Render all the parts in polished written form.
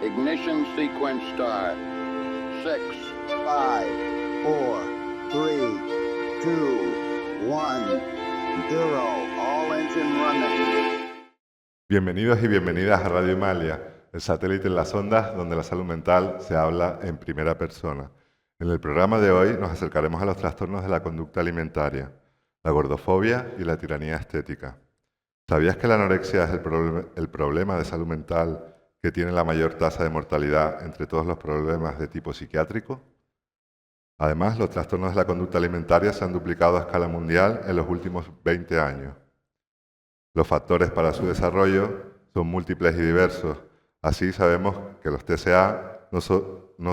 Ignition sequence start. 6, 5, 4, 3, 2, 1, 0. All engine running. Bienvenidos y bienvenidas a Radio Himalaya, el satélite en las ondas donde la salud mental se habla en primera persona. En el programa de hoy nos acercaremos a los trastornos de la conducta alimentaria, la gordofobia y la tiranía estética. ¿Sabías que la anorexia es el problema de salud mental que tiene la mayor tasa de mortalidad entre todos los problemas de tipo psiquiátrico? Además, los trastornos de la conducta alimentaria se han duplicado a escala mundial en los últimos 20 años. Los factores para su desarrollo son múltiples y diversos. Así sabemos que los TCA no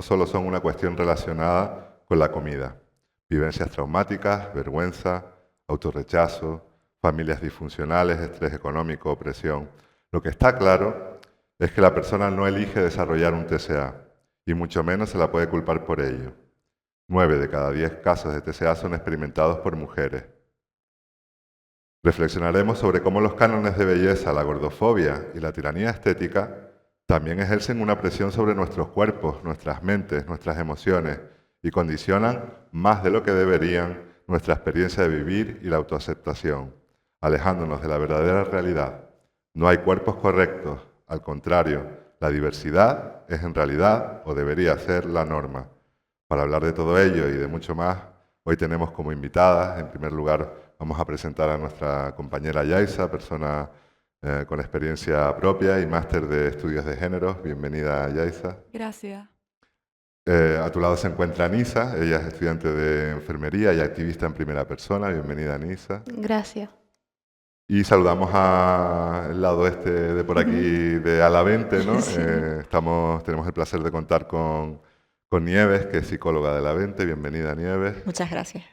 solo son una cuestión relacionada con la comida. Vivencias traumáticas, vergüenza, autorrechazo, familias disfuncionales, estrés económico, opresión. Lo que está claro es que la persona no elige desarrollar un TCA, y mucho menos se la puede culpar por ello. 9 de cada 10 casos de TCA son experimentados por mujeres. Reflexionaremos sobre cómo los cánones de belleza, la gordofobia y la tiranía estética también ejercen una presión sobre nuestros cuerpos, nuestras mentes, nuestras emociones y condicionan más de lo que deberían nuestra experiencia de vivir y la autoaceptación, alejándonos de la verdadera realidad. No hay cuerpos correctos, al contrario, la diversidad es en realidad o debería ser la norma. Para hablar de todo ello y de mucho más, hoy tenemos como invitadas, en primer lugar, vamos a presentar a nuestra compañera Yaisa, persona con experiencia propia y máster de estudios de género. Bienvenida, Yaisa. Gracias. A tu lado se encuentra Anisa, ella es estudiante de enfermería y activista en primera persona. Bienvenida, Anisa. Gracias. Y saludamos al lado este de por aquí de Alavente, ¿no? Sí. Tenemos el placer de contar con Nieves, que es psicóloga de Alavente. Bienvenida, Nieves. Muchas gracias.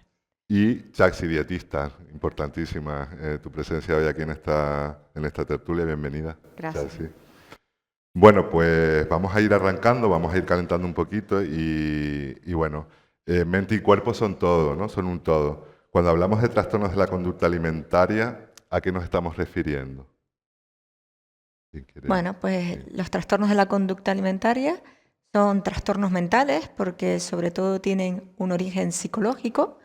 Y Chaxi, dietista, importantísima tu presencia hoy aquí en esta tertulia. Bienvenida. Gracias. Chaxi. Bueno, pues vamos a ir arrancando, vamos a ir calentando un poquito y bueno, mente y cuerpo son todo, ¿no? Son un todo. Cuando hablamos de trastornos de la conducta alimentaria, ¿a qué nos estamos refiriendo? Bueno, pues los trastornos de la conducta alimentaria son trastornos mentales porque sobre todo tienen un origen psicológico,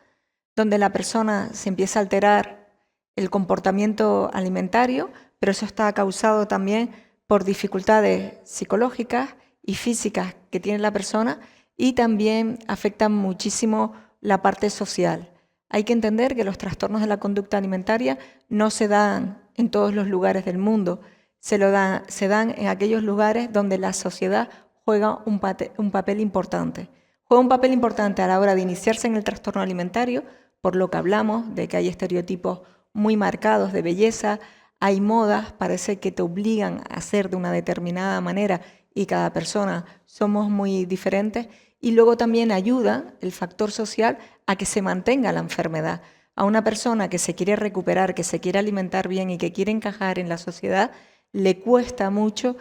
donde la persona se empieza a alterar el comportamiento alimentario, pero eso está causado también por dificultades psicológicas y físicas que tiene la persona y también afectan muchísimo la parte social. Hay que entender que los trastornos de la conducta alimentaria no se dan en todos los lugares del mundo, se dan en aquellos lugares donde la sociedad juega un papel importante. Juega un papel importante a la hora de iniciarse en el trastorno alimentario, por lo que hablamos de que hay estereotipos muy marcados de belleza, hay modas, parece que te obligan a hacer de una determinada manera y cada persona somos muy diferentes. Y luego también ayuda el factor social a que se mantenga la enfermedad. A una persona que se quiere recuperar, que se quiere alimentar bien y que quiere encajar en la sociedad, le cuesta mucho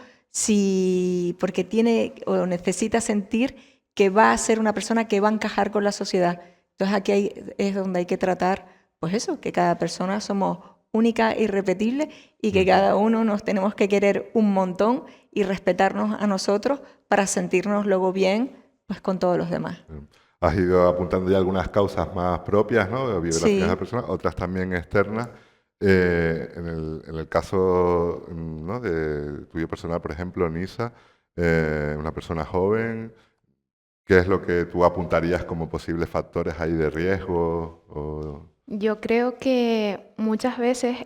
porque tiene o necesita sentir que va a ser una persona que va a encajar con la sociedad. Entonces aquí es donde hay que tratar, pues eso, que cada persona somos única e irrepetible y que cada uno nos tenemos que querer un montón y respetarnos a nosotros para sentirnos luego bien pues con todos los demás. Has ido apuntando ya algunas causas más propias, ¿no? Biográficas de la Sí. persona, otras también externas. En el caso, ¿no?, de tuyo personal, por ejemplo, Nisa, una persona joven, ¿qué es lo que tú apuntarías como posibles factores ahí de riesgo? Yo creo que muchas veces,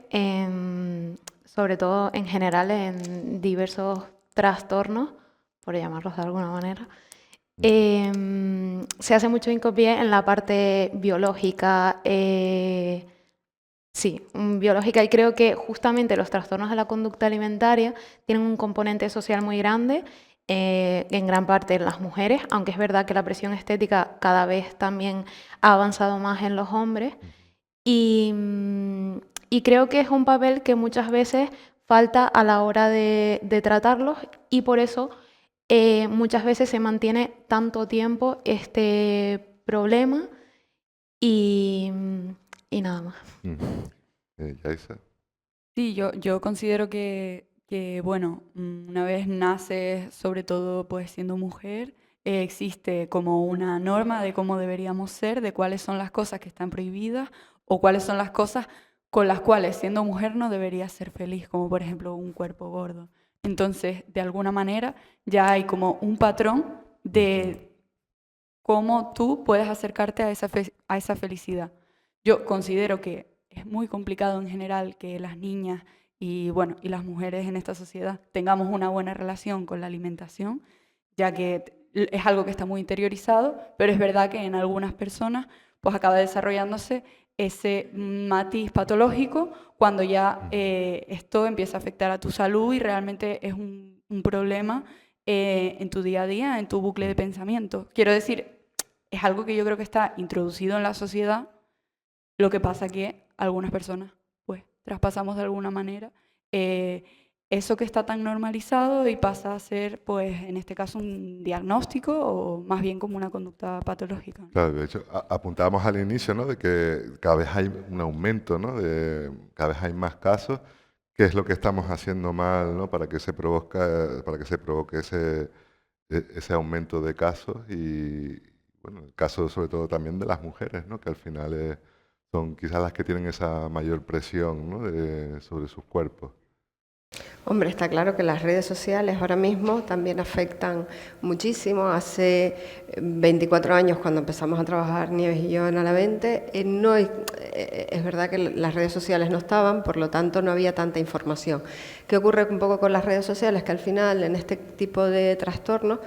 sobre todo en general en diversos trastornos, por llamarlos de alguna manera, se hace mucho hincapié en la parte biológica, biológica, y creo que justamente los trastornos de la conducta alimentaria tienen un componente social muy grande, en gran parte en las mujeres, aunque es verdad que la presión estética cada vez también ha avanzado más en los hombres. Y creo que es un papel que muchas veces falta a la hora de tratarlos y por eso muchas veces se mantiene tanto tiempo este problema y nada más. ¿Yaisa? Sí, yo considero que que, bueno, una vez naces, sobre todo pues siendo mujer, existe como una norma de cómo deberíamos ser, de cuáles son las cosas que están prohibidas o cuáles son las cosas con las cuales siendo mujer no deberías ser feliz, como por ejemplo un cuerpo gordo. Entonces, de alguna manera, ya hay como un patrón de cómo tú puedes acercarte a a esa felicidad. Yo considero que es muy complicado en general que las niñas y, bueno, y las mujeres en esta sociedad tengamos una buena relación con la alimentación, ya que es algo que está muy interiorizado, pero es verdad que en algunas personas pues acaba desarrollándose ese matiz patológico cuando ya esto empieza a afectar a tu salud y realmente es un problema en tu día a día, en tu bucle de pensamiento. Quiero decir, es algo que yo creo que está introducido en la sociedad, lo que pasa que algunas personas pues traspasamos de alguna manera eh, eso que está tan normalizado y pasa a ser, pues en este caso, un diagnóstico o más bien como una conducta patológica, ¿no? Claro, de hecho, apuntábamos al inicio, ¿no? De que cada vez hay un aumento, ¿no? Cada vez hay más casos. ¿Qué es lo que estamos haciendo mal, ¿no? Para que se provoque ese aumento de casos y, bueno, el caso sobre todo también de las mujeres, ¿no? Que al final son quizás las que tienen esa mayor presión, ¿no? Sobre sus cuerpos. Hombre, está claro que las redes sociales ahora mismo también afectan muchísimo. Hace 24 años, cuando empezamos a trabajar Nieves y yo en Alavente, es verdad que las redes sociales no estaban, por lo tanto no había tanta información. ¿Qué ocurre un poco con las redes sociales? Que al final, en este tipo de trastornos,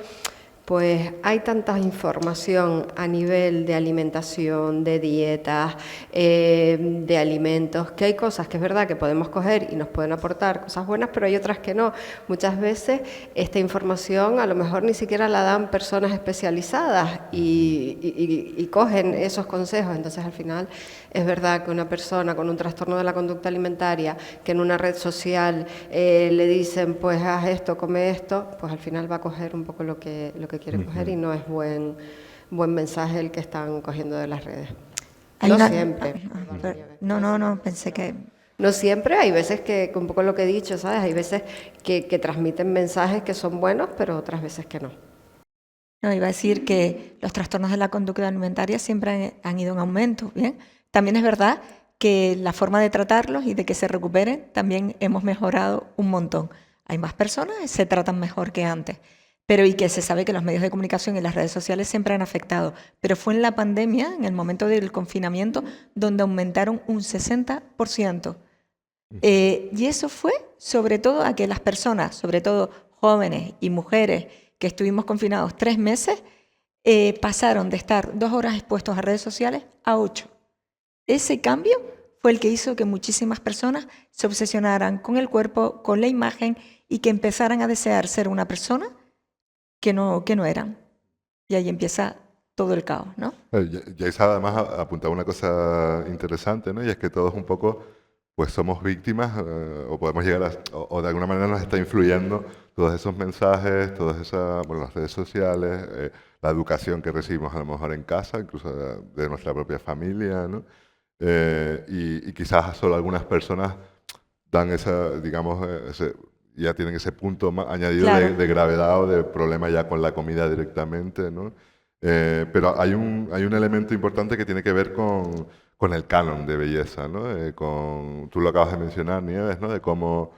pues hay tanta información a nivel de alimentación, de dietas, de alimentos, que hay cosas que es verdad que podemos coger y nos pueden aportar cosas buenas, pero hay otras que no. Muchas veces esta información a lo mejor ni siquiera la dan personas especializadas y cogen esos consejos. Entonces al final es verdad que una persona con un trastorno de la conducta alimentaria, que en una red social le dicen pues haz esto, come esto, pues al final va a coger un poco lo que quiere coger y no es buen mensaje el que están cogiendo de las redes. Hay No una- siempre. No, pensé que... No siempre, hay veces que, un poco lo que he dicho, ¿sabes? Hay veces que transmiten mensajes que son buenos, pero otras veces que no. No, iba a decir que los trastornos de la conducta alimentaria siempre han ido en aumento, ¿bien? También es verdad que la forma de tratarlos y de que se recuperen también hemos mejorado un montón. Hay más personas y se tratan mejor que antes. Pero y que se sabe que los medios de comunicación y las redes sociales siempre han afectado. Pero fue en la pandemia, en el momento del confinamiento, donde aumentaron un 60%. Y eso fue sobre todo a que las personas, sobre todo jóvenes y mujeres que estuvimos confinados 3 meses, pasaron de estar 2 horas expuestos a redes sociales a 8. Ese cambio fue el que hizo que muchísimas personas se obsesionaran con el cuerpo, con la imagen y que empezaran a desear ser una persona que no eran. Y ahí empieza todo el caos, ¿no? Jaisa además apuntaba una cosa interesante, ¿no? Y es que todos un poco pues somos víctimas o podemos llegar o de alguna manera nos está influyendo todos esos mensajes, todas esas, bueno, las redes sociales, la educación que recibimos a lo mejor en casa, incluso de nuestra propia familia, ¿no? Y quizás solo algunas personas dan esa, digamos, ya tienen ese punto añadido Claro. de gravedad o de problema ya con la comida directamente, ¿no? Pero hay un elemento importante que tiene que ver con el canon de belleza, ¿no? Tú lo acabas de mencionar, Nieves, ¿no? De cómo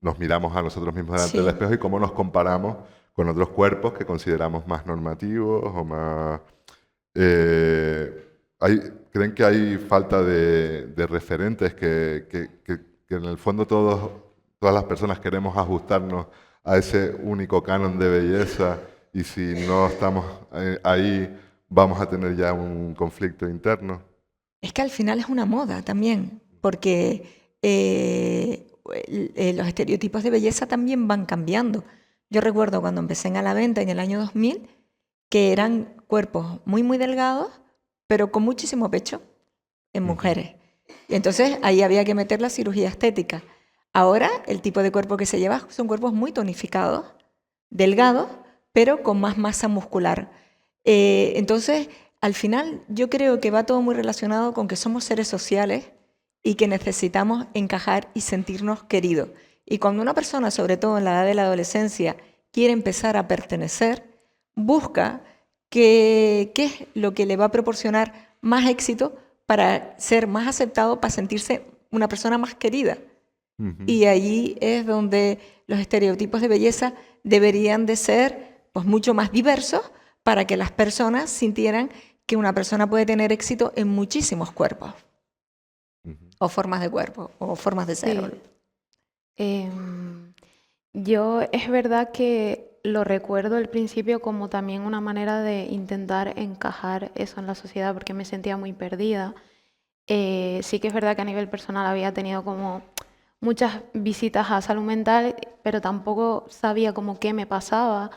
nos miramos a nosotros mismos delante del Sí. espejo y cómo nos comparamos con otros cuerpos que consideramos más normativos o más... ¿Creen que hay falta de referentes que en el fondo todas las personas queremos ajustarnos a ese único canon de belleza y si no estamos ahí vamos a tener ya un conflicto interno? Es que al final es una moda también, porque los estereotipos de belleza también van cambiando. Yo recuerdo cuando empecé en Alaventa en el año 2000, que eran cuerpos muy, muy delgados, pero con muchísimo pecho en mujeres. Y entonces ahí había que meter la cirugía estética. Ahora el tipo de cuerpo que se lleva son cuerpos muy tonificados, delgados, pero con más masa muscular. Entonces, al final, yo creo que va todo muy relacionado con que somos seres sociales y que necesitamos encajar y sentirnos queridos. Y cuando una persona, sobre todo en la edad de la adolescencia, quiere empezar a pertenecer, busca qué es lo que le va a proporcionar más éxito para ser más aceptado, para sentirse una persona más querida. Y allí es donde los estereotipos de belleza deberían de ser pues, mucho más diversos para que las personas sintieran que una persona puede tener éxito en muchísimos cuerpos, o formas de cuerpo, o formas de ser. Sí. Yo es verdad que lo recuerdo al principio como también una manera de intentar encajar eso en la sociedad porque me sentía muy perdida. Sí que es verdad que a nivel personal había tenido como muchas visitas a salud mental, pero tampoco sabía como qué me pasaba.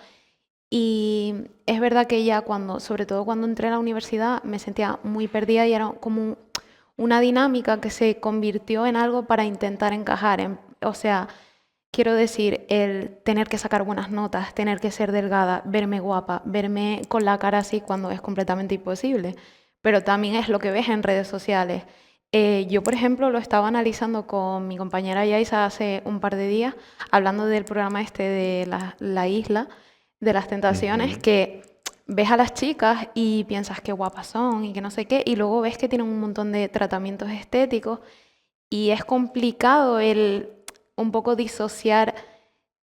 Y es verdad que ya sobre todo cuando entré a la universidad, me sentía muy perdida y era como una dinámica que se convirtió en algo para intentar encajar. O sea, quiero decir, el tener que sacar buenas notas, tener que ser delgada, verme guapa, verme con la cara así cuando es completamente imposible. Pero también es lo que ves en redes sociales. Yo, por ejemplo, lo estaba analizando con mi compañera Yaisa hace un par de días, hablando del programa este de la isla de las tentaciones, que ves a las chicas y piensas qué guapas son y que no sé qué, y luego ves que tienen un montón de tratamientos estéticos y es complicado un poco disociar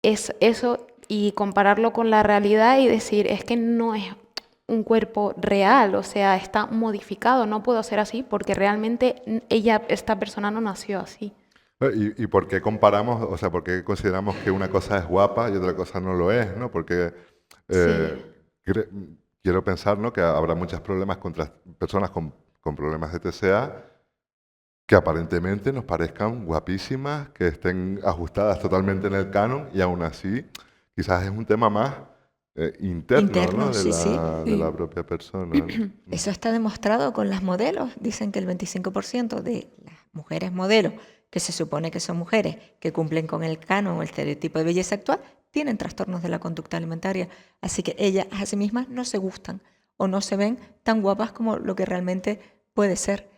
eso y compararlo con la realidad y decir, es que no es un cuerpo real, o sea, está modificado, no puedo ser así porque realmente esta persona no nació así. ¿Y por qué comparamos, o sea, por qué consideramos que una cosa es guapa y otra cosa no lo es, ¿no? Porque cre- quiero pensar, ¿no?, que habrá muchos problemas contra personas con problemas de TCA que aparentemente nos parezcan guapísimas, que estén ajustadas totalmente en el canon y aún así quizás es un tema más interno, ¿no?, Sí, sí. de la propia persona, ¿no? Eso está demostrado con las modelos. Dicen que el 25% de las mujeres modelos, que se supone que son mujeres que cumplen con el canon o el estereotipo de belleza actual, tienen trastornos de la conducta alimentaria. Así que ellas a sí mismas no se gustan o no se ven tan guapas como lo que realmente puede ser.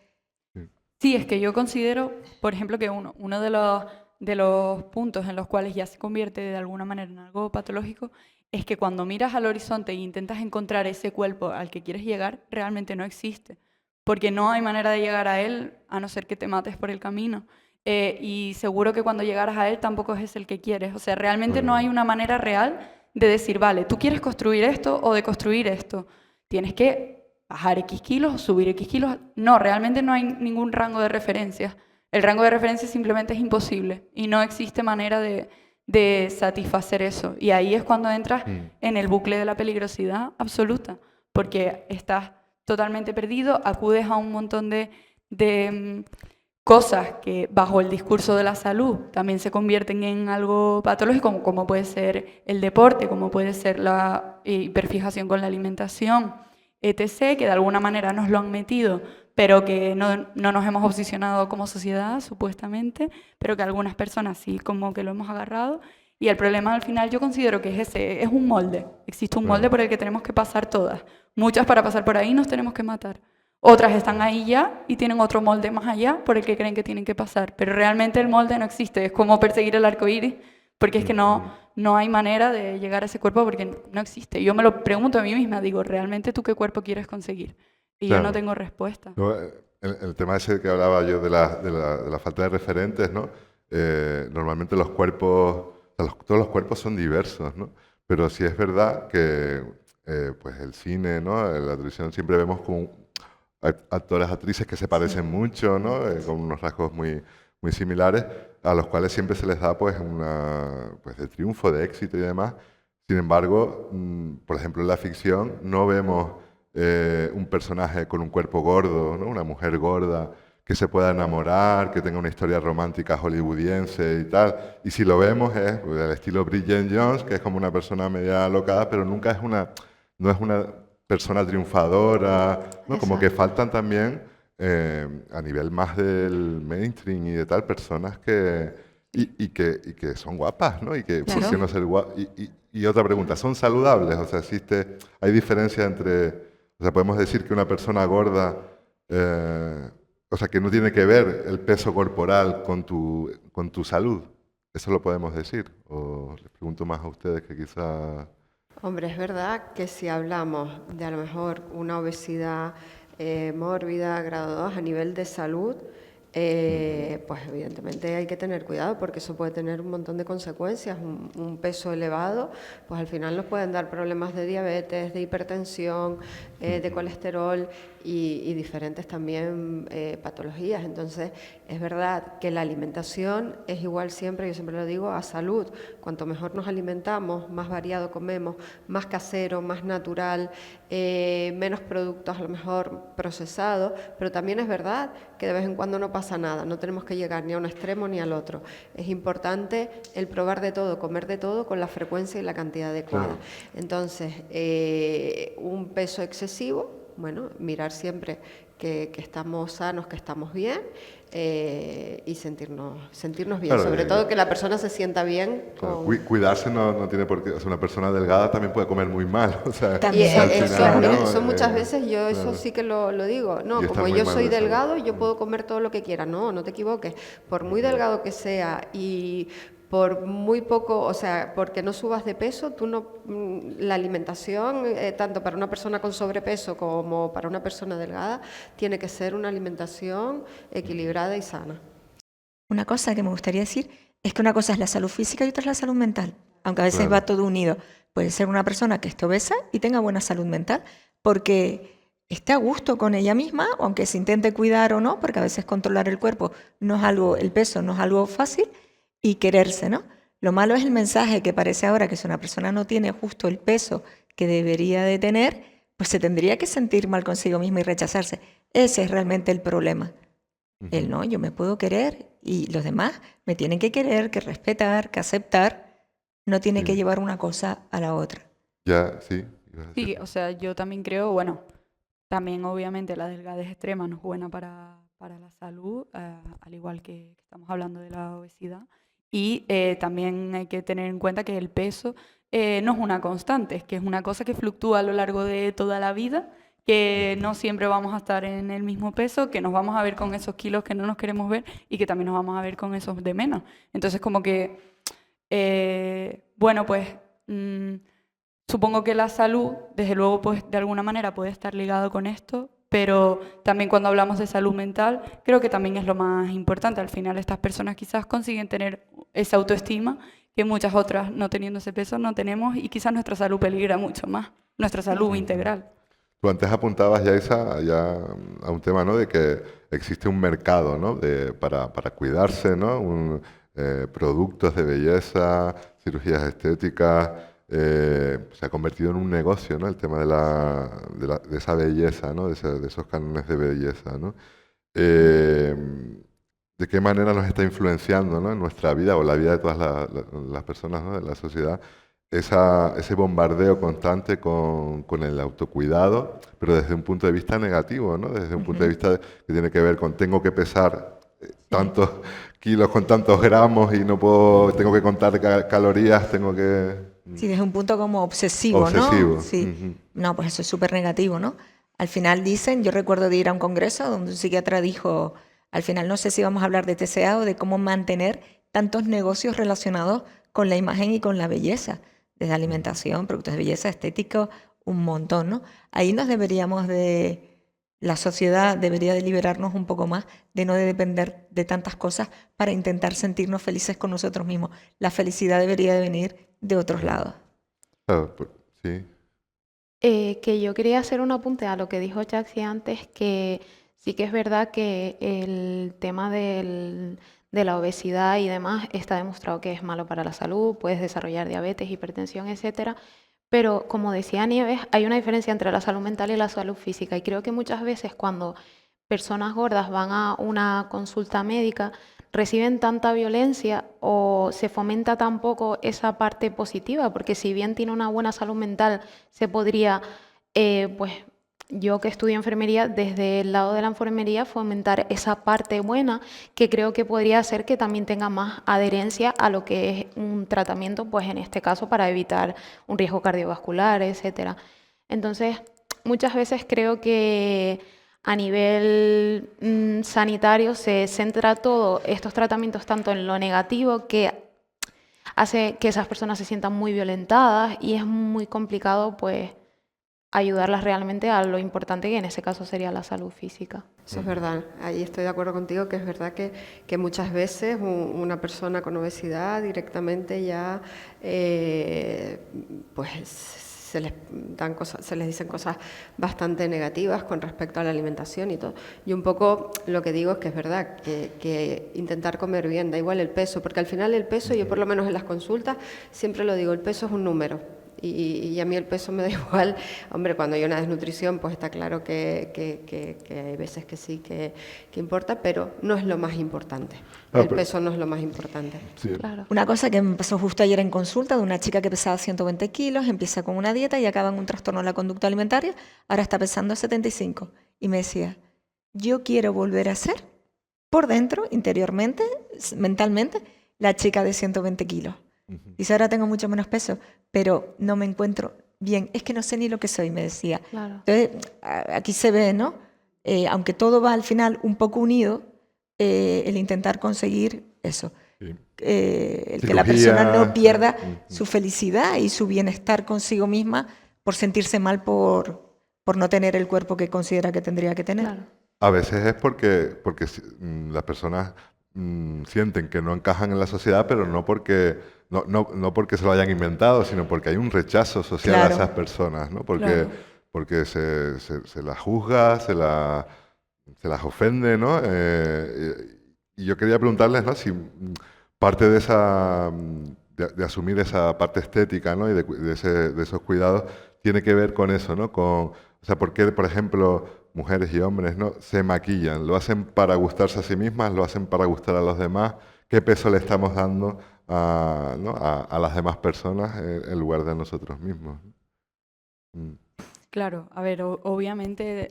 Sí, es que yo considero, por ejemplo, que uno de los puntos en los cuales ya se convierte de alguna manera en algo patológico es que cuando miras al horizonte e intentas encontrar ese cuerpo al que quieres llegar, realmente no existe. Porque no hay manera de llegar a él a no ser que te mates por el camino. Y seguro que cuando llegaras a él tampoco es el que quieres. O sea, realmente no hay una manera real de decir, vale, tú quieres construir esto o de construir esto. Tienes que bajar X kilos, subir X kilos. No, realmente no hay ningún rango de referencia. El rango de referencia simplemente es imposible y no existe manera de satisfacer eso. Y ahí es cuando entras en el bucle de la peligrosidad absoluta, porque estás totalmente perdido, acudes a un montón de cosas que bajo el discurso de la salud también se convierten en algo patológico, como puede ser el deporte, como puede ser la hiperfijación con la alimentación, etc., que de alguna manera nos lo han metido, pero que no nos hemos obsesionado como sociedad, supuestamente, pero que algunas personas sí como que lo hemos agarrado. Y el problema al final yo considero que es ese, es un molde. Existe un molde por el que tenemos que pasar todas. Muchas para pasar por ahí nos tenemos que matar. Otras están ahí ya y tienen otro molde más allá por el que creen que tienen que pasar. Pero realmente el molde no existe. Es como perseguir el arco iris, porque es que no hay manera de llegar a ese cuerpo porque no existe. Yo me lo pregunto a mí misma, digo, ¿realmente tú qué cuerpo quieres conseguir? Y yo no tengo respuesta. El tema ese que hablaba yo de la falta de referentes, ¿no? Normalmente los cuerpos, o sea, todos los cuerpos son diversos, ¿no? Pero sí es verdad que pues el cine, ¿no?, la televisión, siempre vemos como actores, actrices que se parecen mucho, ¿no?, con unos rasgos muy similares, a los cuales siempre se les da pues pues de triunfo, de éxito y demás. Sin embargo, por ejemplo, en la ficción no vemos un personaje con un cuerpo gordo, ¿no?, una mujer gorda que se pueda enamorar, que tenga una historia romántica hollywoodiense y tal. Y si lo vemos es pues, del estilo Bridget Jones, que es como una persona media alocada, pero nunca es no es una persona triunfadora, ¿no? Como que faltan también, a nivel más del mainstream y de tal, personas y que son guapas, ¿no? Y que por qué no ser guapas. Y otra pregunta, ¿son saludables? O sea, hay diferencia entre, o sea, podemos decir que una persona gorda, o sea, que no tiene que ver el peso corporal con tu salud. ¿Eso lo podemos decir? O les pregunto más a ustedes que quizá... Hombre, es verdad que si hablamos de a lo mejor una obesidad mórbida, grado 2, a nivel de salud, pues evidentemente hay que tener cuidado porque eso puede tener un montón de consecuencias. Un peso elevado, pues al final nos pueden dar problemas de diabetes, de hipertensión, de colesterol y diferentes también patologías. Entonces, es verdad que la alimentación es igual siempre, yo siempre lo digo, a salud. Cuanto mejor nos alimentamos, más variado comemos, más casero, más natural, menos productos a lo mejor procesados, pero también es verdad que de vez en cuando no pasa nada, no tenemos que llegar ni a un extremo ni al otro. Es importante el probar de todo, comer de todo con la frecuencia y la cantidad adecuada. Claro. Entonces, un peso excesivo, bueno, mirar siempre que estamos sanos, que estamos bien y sentirnos bien. Claro, sobre todo que la persona se sienta bien. Claro, cuidarse no tiene por qué... O sea, una persona delgada también puede comer muy mal. O sea, También. al Eso, final, ¿no? eso muchas veces yo claro. eso sí que lo digo. No, Y está como muy yo mal soy de salud. delgado, yo puedo comer todo lo que quiera. No, no te equivoques. Por muy delgado que sea y por muy poco, o sea, porque no subas de peso, tú no, la alimentación, tanto para una persona con sobrepeso como para una persona delgada, tiene que ser una alimentación equilibrada y sana. Una cosa que me gustaría decir es que una cosa es la salud física y otra es la salud mental, aunque a veces Claro. va todo unido. Puede ser una persona que esté obesa y tenga buena salud mental, porque esté a gusto con ella misma, aunque se intente cuidar o no, porque a veces controlar el cuerpo no es algo, el peso no es algo fácil, y quererse, ¿no? Lo malo es el mensaje que parece ahora que si una persona no tiene justo el peso que debería de tener, pues se tendría que sentir mal consigo misma y rechazarse. Ese es realmente el problema. El no, yo me puedo querer y los demás me tienen que querer, que respetar, que aceptar. No tiene Sí. que llevar una cosa a la otra. Ya, sí. ibas a Sí, decir. o sea, yo también creo, bueno, también obviamente la delgadez extrema no es buena para la salud, al igual que estamos hablando de la obesidad. Y también hay que tener en cuenta que el peso no es una constante, es que es una cosa que fluctúa a lo largo de toda la vida, que no siempre vamos a estar en el mismo peso, que nos vamos a ver con esos kilos que no nos queremos ver y que también nos vamos a ver con esos de menos. Entonces, como que, bueno, pues... supongo que la salud, desde luego, pues de alguna manera puede estar ligado con esto, pero también cuando hablamos de salud mental, creo que también es lo más importante. Al final, estas personas quizás consiguen tener esa autoestima que muchas otras, no teniendo ese peso, no tenemos y quizás nuestra salud peligra mucho más, nuestra salud integral. Tú antes apuntabas ya a un tema, ¿no? De que existe un mercado, ¿no? Para cuidarse, ¿no? Productos de belleza, cirugías estéticas. Se ha convertido en un negocio, ¿no? El tema de esa belleza, ¿no? De esos cánones de belleza, ¿no? Eh, ¿De qué manera nos está influenciando, ¿no? En nuestra vida o la vida de todas las personas, ¿no? De la sociedad? Ese bombardeo constante con el autocuidado, pero desde un punto de vista negativo, ¿no? Desde un punto de vista que tiene que ver con tengo que pesar tantos kilos con tantos gramos y no puedo, tengo que contar calorías, tengo que... Sí, desde un punto como obsesivo, Obsesivo. ¿no? Sí. No, pues eso es súper negativo, ¿no? Al final dicen, yo recuerdo de ir a un congreso donde un psiquiatra dijo, al final no sé si vamos a hablar de TCA o de cómo mantener tantos negocios relacionados con la imagen y con la belleza, desde alimentación, productos de belleza, estéticos, un montón, ¿no? Ahí nos deberíamos la sociedad debería de liberarnos un poco más de no depender de tantas cosas para intentar sentirnos felices con nosotros mismos. La felicidad debería de venir de otros lados. Claro, sí. Que yo quería hacer un apunte a lo que dijo Jaxi antes, que sí que es verdad que el tema de la obesidad y demás está demostrado que es malo para la salud, puedes desarrollar diabetes, hipertensión, etcétera. Pero como decía Nieves, hay una diferencia entre la salud mental y la salud física. Y creo que muchas veces cuando personas gordas van a una consulta médica, reciben tanta violencia o se fomenta tan poco esa parte positiva, porque si bien tiene una buena salud mental, se podría, pues yo que estudio enfermería, desde el lado de la enfermería fomentar esa parte buena que creo que podría hacer que también tenga más adherencia a lo que es un tratamiento, pues en este caso para evitar un riesgo cardiovascular, etcétera. Entonces, muchas veces creo que a nivel sanitario se centra todo estos tratamientos tanto en lo negativo que hace que esas personas se sientan muy violentadas y es muy complicado pues ayudarlas realmente a lo importante que en ese caso sería la salud física. Eso es verdad, ahí estoy de acuerdo contigo, que es verdad que muchas veces una persona con obesidad directamente ya pues se les dan cosas, se les dicen cosas bastante negativas con respecto a la alimentación y todo. Y un poco lo que digo es que es verdad que intentar comer bien, da igual el peso, porque al final el peso, yo por lo menos en las consultas siempre lo digo, el peso es un número. Y a mí el peso me da igual. Hombre, cuando hay una desnutrición, pues está claro que hay veces que sí que importa, pero no es lo más importante. El peso no es lo más importante. Sí. Claro. Una cosa que me pasó justo ayer en consulta de una chica que pesaba 120 kilos, empieza con una dieta y acaba en un trastorno de la conducta alimentaria, ahora está pesando 75. Y me decía, yo quiero volver a ser, por dentro, interiormente, mentalmente, la chica de 120 kilos. Dice, ahora tengo mucho menos peso, pero no me encuentro bien. Es que no sé ni lo que soy, me decía. Claro. Entonces, aquí se ve, ¿no? Aunque todo va al final un poco unido, el intentar conseguir eso. Sí. El que Cirugía, la persona no pierda claro. su felicidad y su bienestar consigo misma por sentirse mal por no tener el cuerpo que considera que tendría que tener. Claro. A veces es porque las personas sienten que no encajan en la sociedad, pero no porque se lo hayan inventado, sino porque hay un rechazo social a Claro. esas personas, ¿no? Claro. Porque se las juzga, se las ofende, ¿no? Y yo quería preguntarles, ¿no? Si parte de esa de asumir esa parte estética, ¿no? Y de esos cuidados tiene que ver con eso, ¿no? O sea, ¿por qué, por ejemplo, mujeres y hombres, ¿no? se maquillan? ¿Lo hacen para gustarse a sí mismas? ¿Lo hacen para gustar a los demás? ¿Qué peso le estamos dando a las demás personas en lugar de a nosotros mismos? Claro, a ver, obviamente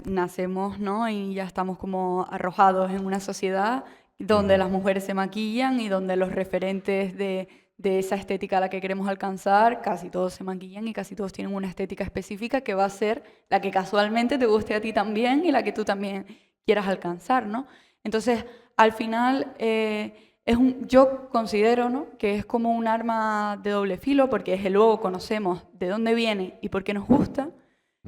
nacemos, ¿no? Y ya estamos como arrojados en una sociedad donde las mujeres se maquillan y donde los referentes de esa estética a la que queremos alcanzar, casi todos se maquillan y casi todos tienen una estética específica que va a ser la que casualmente te guste a ti también y la que tú también quieras alcanzar, ¿no? Entonces, al final, yo considero, ¿no? que es como un arma de doble filo, porque desde luego conocemos de dónde viene y por qué nos gusta,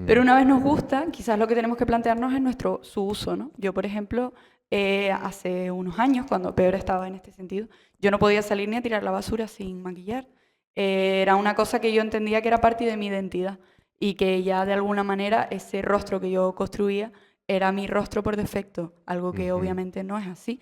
pero una vez nos gusta, quizás lo que tenemos que plantearnos es su uso, ¿no? Yo, por ejemplo, hace unos años, cuando peor estaba en este sentido, yo no podía salir ni a tirar la basura sin maquillar. Era una cosa que yo entendía que era parte de mi identidad y que ya de alguna manera ese rostro que yo construía era mi rostro por defecto, algo que obviamente no es así.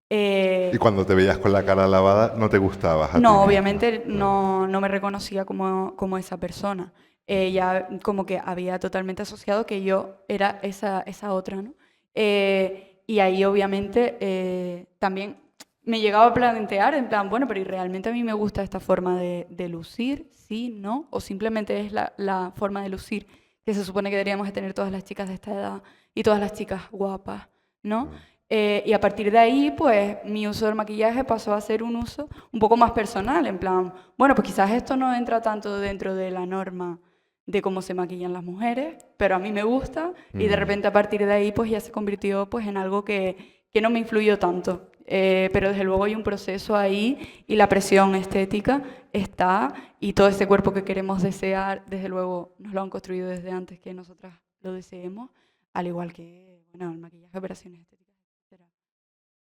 Y cuando te veías con la cara lavada, ¿no te gustabas a ti No, misma? obviamente no me reconocía como esa persona. Ya como que había totalmente asociado que yo era esa otra, ¿no? Y ahí obviamente también me llegaba a plantear en plan, bueno, pero ¿y realmente a mí me gusta esta forma de lucir? ¿Sí? ¿No? ¿O simplemente es la forma de lucir que se supone que deberíamos de tener todas las chicas de esta edad y todas las chicas guapas, ¿no? Y a partir de ahí, pues, mi uso del maquillaje pasó a ser un uso un poco más personal, en plan, bueno, pues quizás esto no entra tanto dentro de la norma de cómo se maquillan las mujeres, pero a mí me gusta y de repente a partir de ahí, pues, ya se convirtió, pues, en algo que no me influyó tanto. Pero desde luego hay un proceso ahí y la presión estética está y todo ese cuerpo que queremos desear, desde luego nos lo han construido desde antes que nosotras lo deseemos, al igual que, bueno, el maquillaje, operaciones estéticas.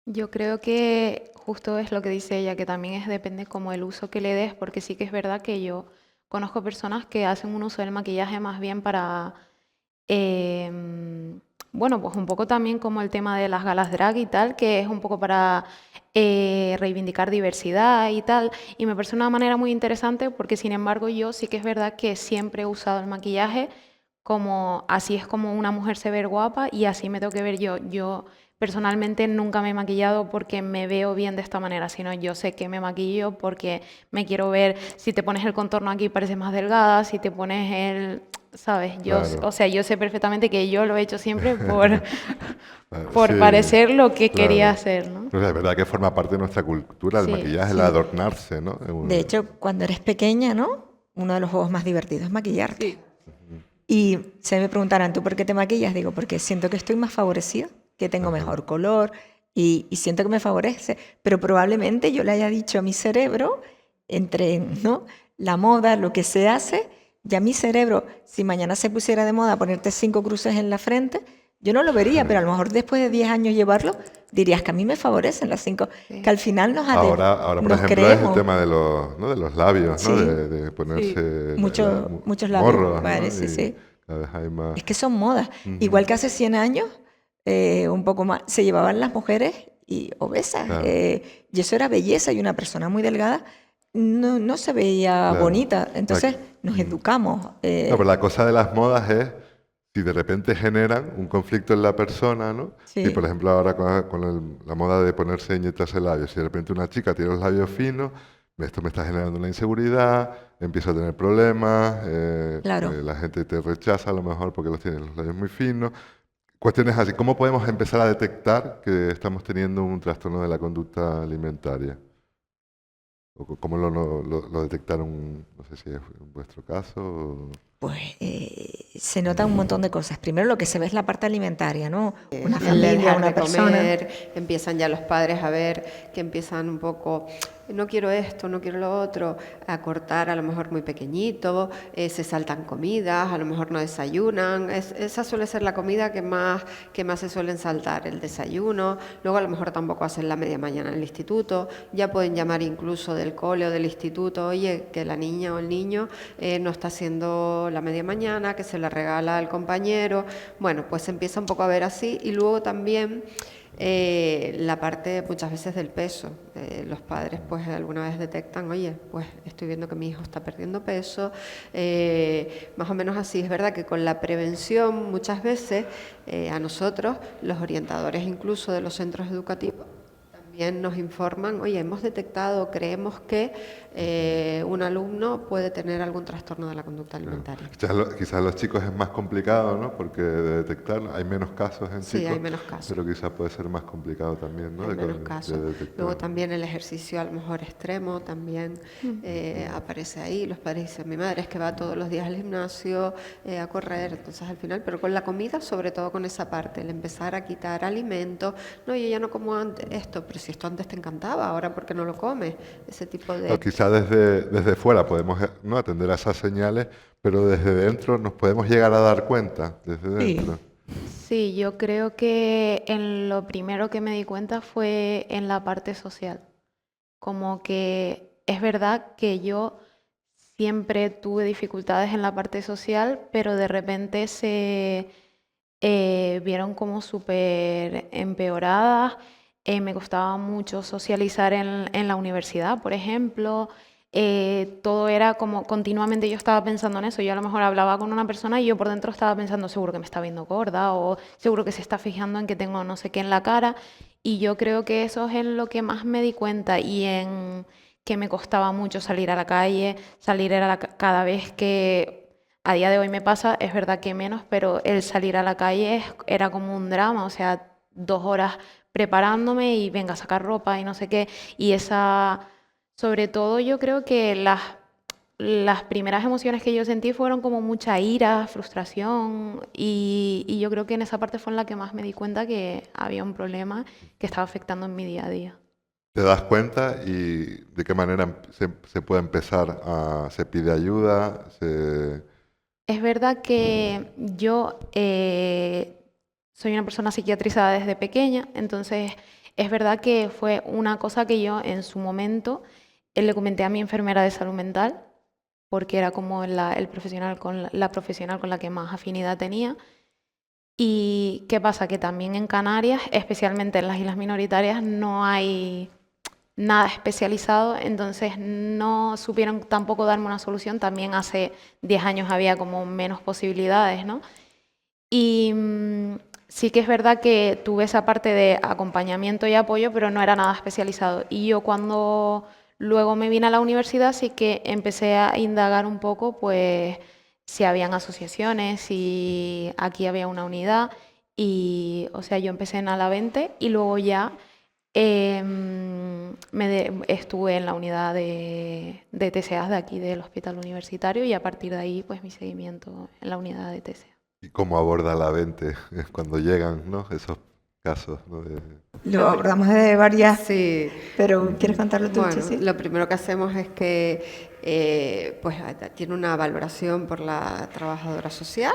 Yo creo que justo es lo que dice ella, que también depende como el uso que le des, porque sí que es verdad que yo conozco personas que hacen un uso del maquillaje más bien para, bueno, pues un poco también como el tema de las galas drag y tal, que es un poco para reivindicar diversidad y tal, y me parece una manera muy interesante porque sin embargo yo sí que es verdad que siempre he usado el maquillaje como así es como una mujer se ve guapa y así me tengo que ver yo. Yo personalmente nunca me he maquillado porque me veo bien de esta manera, sino yo sé que me maquillo porque me quiero ver, si te pones el contorno aquí pareces más delgada, si te pones el, ¿sabes? Yo, Claro. o sea, yo sé perfectamente que yo lo he hecho siempre por Sí, parecer lo que claro. quería hacer, ¿no? Pero es verdad que forma parte de nuestra cultura el Sí, maquillaje, el sí. adornarse, ¿no? De hecho, cuando eres pequeña, ¿no? Uno de los juegos más divertidos es maquillarte. Sí. Y se me preguntarán, ¿tú por qué te maquillas? Digo, porque siento que estoy más favorecida, que tengo Ajá. mejor color y siento que me favorece. Pero probablemente yo le haya dicho a mi cerebro, entre, ¿no?, la moda, lo que se hace, ya mi cerebro, si mañana se pusiera de moda ponerte 5 cruces en la frente, yo no lo vería, pero a lo mejor después de 10 años llevarlo, dirías que a mí me favorecen las 5, Sí. que al final Ahora, por nos ejemplo, es el creemos. tema de los, ¿no?, de los labios, ¿no? Sí, De ponerse muchos labios, morros, vale, ¿no? sí, Y sí. cada vez hay más. Es que son modas. Ujú, Igual que hace 100 años, un poco más, se llevaban las mujeres y obesas. claro, Y eso era belleza. Y una persona muy delgada no se veía claro. bonita. Entonces nos Mm. educamos. No, pero la cosa de las modas es si de repente generan un conflicto en la persona, ¿no? Y por Sí, ejemplo ahora con la moda de ponerse e inyectarse labios, si de repente una chica tiene los labios finos, esto me está generando una inseguridad, empiezo a tener problemas, claro. la gente te rechaza a lo mejor porque los tienes los labios muy finos. Cuestiones así, ¿cómo podemos empezar a detectar que estamos teniendo un trastorno de la conducta alimentaria? ¿O cómo lo detectaron? No sé si es en vuestro caso. Pues se nota un montón de cosas. Primero lo que se ve es la parte alimentaria, ¿no? Una El de familia, dejar una de persona. comer, empiezan ya los padres a ver que empiezan un poco, no quiero esto, no quiero lo otro, a cortar a lo mejor muy pequeñito, se saltan comidas, a lo mejor no desayunan. Esa suele ser la comida que más se suelen saltar, el desayuno. Luego a lo mejor tampoco hacen la media mañana en el instituto. Ya pueden llamar incluso del cole o del instituto, oye, que la niña o el niño no está haciendo la media mañana, que se la regala al compañero. Bueno, pues se empieza un poco a ver así. Y luego también la parte muchas veces del peso. Los padres pues alguna vez detectan, oye, pues estoy viendo que mi hijo está perdiendo peso, más o menos así. Es verdad que con la prevención muchas veces a nosotros, los orientadores incluso de los centros educativos, también nos informan, oye, hemos detectado, creemos que un alumno puede tener algún trastorno de la conducta Claro. alimentaria. Quizás los chicos es más complicado, ¿no? Porque de detectar hay menos casos en Sí, chicos, hay menos casos. pero quizás puede ser más complicado también, ¿no? Hay menos De casos. detectar. Luego también el ejercicio a lo mejor extremo también Mm. aparece ahí. Los padres dicen, mi madre es que va todos los días al gimnasio a correr, entonces al final, pero con la comida, sobre todo con esa parte, el empezar a quitar alimentos. No, yo ya no como antes esto, pero si esto antes te encantaba, ahora ¿por qué no lo comes? Ese tipo O de... quizás desde fuera podemos, ¿no?, atender a esas señales, pero desde dentro nos podemos llegar a dar cuenta, desde dentro. Sí, Sí, yo creo que en lo primero que me di cuenta fue en la parte social. Como que es verdad que yo siempre tuve dificultades en la parte social, pero de repente se vieron como súper empeoradas. Me costaba mucho socializar en la universidad, por ejemplo. Todo era como continuamente yo estaba pensando en eso. Yo a lo mejor hablaba con una persona y yo por dentro estaba pensando, seguro que me está viendo gorda o seguro que se está fijando en que tengo no sé qué en la cara. Y yo creo que eso es en lo que más me di cuenta y en que me costaba mucho salir a la calle, cada vez que a día de hoy me pasa, es verdad que menos, pero el salir a la calle era como un drama, o sea, 2 horas preparándome y venga a sacar ropa y no sé qué. Y sobre todo yo creo que las primeras emociones que yo sentí fueron como mucha ira, frustración y yo creo que en esa parte fue en la que más me di cuenta que había un problema que estaba afectando en mi día a día. ¿Te das cuenta y de qué manera se puede empezar se pide ayuda? Es verdad que yo soy una persona psiquiatrizada desde pequeña, entonces es verdad que fue una cosa que yo en su momento le comenté a mi enfermera de salud mental, porque era como el profesional la profesional con la que más afinidad tenía. ¿Y qué pasa? Que también en Canarias, especialmente en las islas minoritarias, no hay nada especializado, entonces no supieron tampoco darme una solución. También hace 10 años había como menos posibilidades, ¿no? Y sí que es verdad que tuve esa parte de acompañamiento y apoyo, pero no era nada especializado. Y yo cuando luego me vine a la universidad sí que empecé a indagar un poco, pues si habían asociaciones, si aquí había una unidad. Y, o sea, yo empecé en Alavente y luego ya Estuve en la unidad de TCAs de aquí del Hospital Universitario y a partir de ahí pues mi seguimiento en la unidad de TCA. ¿Y cómo aborda la mente cuando llegan, ¿no? Esos casos, ¿no? Lo abordamos de varias, Sí. pero ¿quieres contarlo tú, Bueno, Chelsea? lo primero que hacemos es que pues tiene una valoración por la trabajadora social.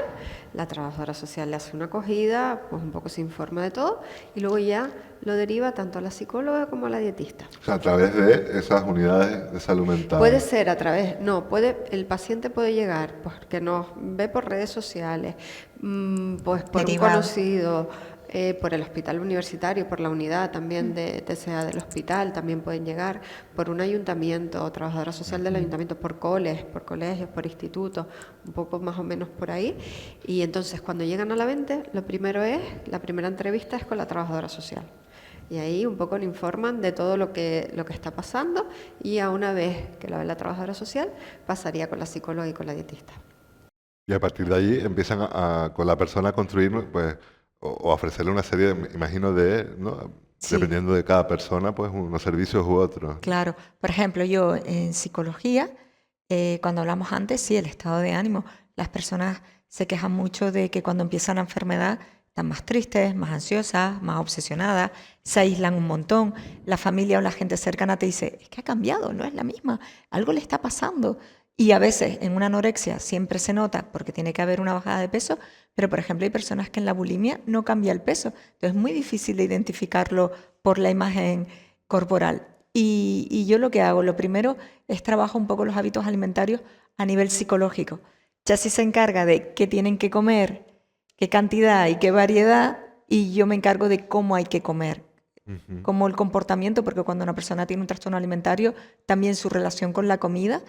La trabajadora social le hace una acogida, pues un poco se informa de todo y luego ya lo deriva tanto a la psicóloga como a la dietista. O sea, a través de esas unidades de salud mental. Puede ser a través, no, el paciente puede llegar porque nos ve por redes sociales, pues por Derivado. un conocido, por el hospital universitario, por la unidad también de TCA del hospital, también pueden llegar por un ayuntamiento, trabajadora social del ayuntamiento, por colegios, por institutos, un poco más o menos por ahí. Y entonces cuando llegan a la 20, la primera entrevista es con la trabajadora social. Y ahí un poco le informan de todo lo que está pasando y a una vez que la ve la trabajadora social, pasaría con la psicóloga y con la dietista. Y a partir de allí empiezan con la persona a construir, pues, o a ofrecerle una serie, me imagino, ¿no? Sí. Dependiendo de cada persona, pues unos servicios u otros. Claro. Por ejemplo, yo en psicología, cuando hablamos antes, sí, el estado de ánimo. Las personas se quejan mucho de que cuando empiezan la enfermedad están más tristes, más ansiosas, más obsesionadas, se aíslan un montón. La familia o la gente cercana te dice, es que ha cambiado, no es la misma, algo le está pasando. Y a veces en una anorexia siempre se nota porque tiene que haber una bajada de peso, pero por ejemplo hay personas que en la bulimia no cambia el peso. Entonces es muy difícil de identificarlo por la imagen corporal. Y yo lo que hago, lo primero es trabajo un poco los hábitos alimentarios a nivel psicológico. Chasi se encarga de qué tienen que comer, qué cantidad y qué variedad, y yo me encargo de cómo hay que comer, como el comportamiento, porque cuando una persona tiene un trastorno alimentario, también su relación con la comida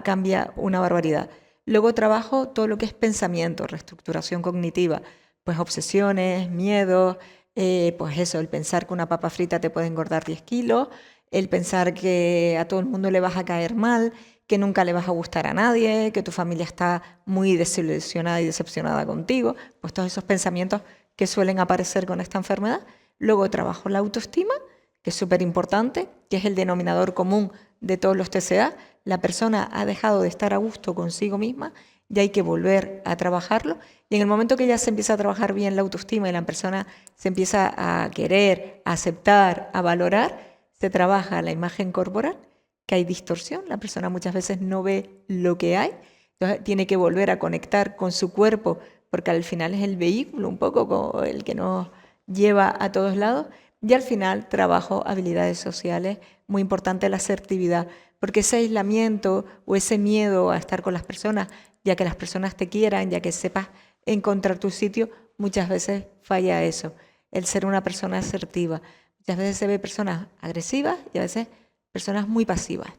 cambia una barbaridad. Luego trabajo todo lo que es pensamiento, reestructuración cognitiva, pues obsesiones, miedos, pues eso, el pensar que una papa frita te puede engordar 10 kilos, el pensar que a todo el mundo le vas a caer mal, que nunca le vas a gustar a nadie, que tu familia está muy desilusionada y decepcionada contigo, pues todos esos pensamientos que suelen aparecer con esta enfermedad. Luego trabajo la autoestima, que es súper importante, que es el denominador común de todos los TCA. La persona ha dejado de estar a gusto consigo misma y hay que volver a trabajarlo. Y en el momento que ya se empieza a trabajar bien la autoestima y la persona se empieza a querer, a aceptar, a valorar, se trabaja la imagen corporal, que hay distorsión, la persona muchas veces no ve lo que hay, entonces tiene que volver a conectar con su cuerpo, porque al final es el vehículo un poco el que nos lleva a todos lados, y al final trabajo habilidades sociales, muy importante la asertividad, porque ese aislamiento o ese miedo a estar con las personas, ya que las personas te quieran, ya que sepas encontrar tu sitio, muchas veces falla eso, el ser una persona asertiva. Muchas veces se ve personas agresivas y a veces personas muy pasivas.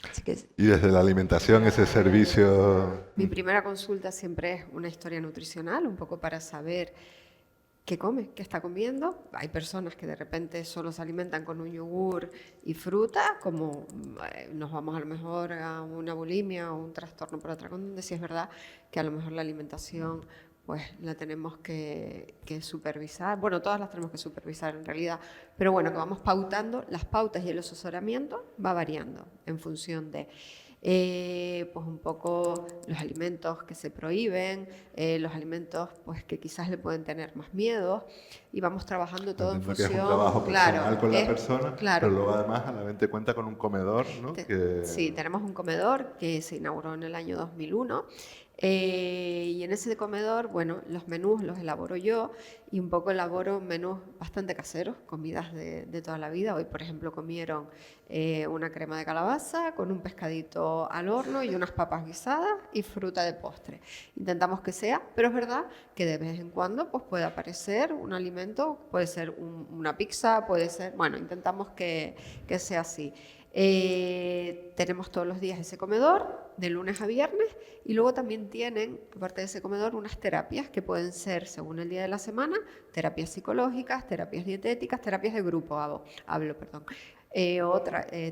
Así que, Y desde la alimentación, ese servicio... Mi primera consulta siempre es una historia nutricional, un poco para saber qué come, qué está comiendo. Hay personas que de repente solo se alimentan con un yogur y fruta, como nos vamos a lo mejor a una bulimia o un trastorno por otra cosa, donde sí es verdad que a lo mejor la alimentación pues la tenemos que supervisar. Bueno, todas las tenemos que supervisar en realidad, pero bueno, que vamos pautando, las pautas y el asesoramiento va variando en función de pues un poco los alimentos que se prohíben, los alimentos pues que quizás le pueden tener más miedo, y vamos trabajando todo en Entiendo que función, es un trabajo personal claro, con la persona, claro. pero luego además a la mente cuenta con un comedor, ¿no? Sí, tenemos un comedor que se inauguró en el año 2001. Y en ese comedor, bueno, los menús los elaboro yo y un poco elaboro menús bastante caseros, comidas de toda la vida. Hoy, por ejemplo, comieron una crema de calabaza con un pescadito al horno y unas papas guisadas y fruta de postre. Intentamos que sea, pero es verdad que de vez en cuando pues, puede aparecer un alimento, puede ser una pizza, puede ser, bueno, intentamos que sea así. Tenemos todos los días ese comedor, de lunes a viernes, y luego también tienen, aparte de ese comedor, unas terapias que pueden ser, según el día de la semana, terapias psicológicas, terapias dietéticas, terapias de grupo,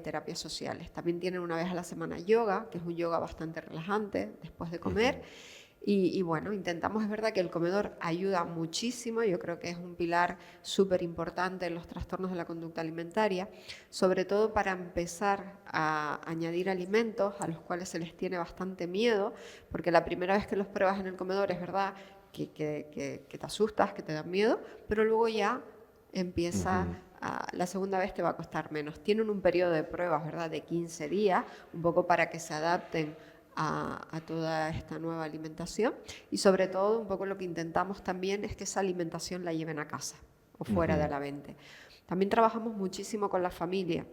terapias sociales. También tienen una vez a la semana yoga, que es un yoga bastante relajante después de comer. Y bueno, intentamos, es verdad que el comedor ayuda muchísimo, yo creo que es un pilar súper importante en los trastornos de la conducta alimentaria, sobre todo para empezar a añadir alimentos a los cuales se les tiene bastante miedo, porque la primera vez que los pruebas en el comedor es verdad que te asustas, que te dan miedo, pero luego ya empieza, la segunda vez te va a costar menos. Tienen un periodo de pruebas, ¿verdad?, de 15 días, un poco para que se adapten a toda esta nueva alimentación, y sobre todo un poco lo que intentamos también es que esa alimentación la lleven a casa o fuera de la mente. También trabajamos muchísimo con la familia,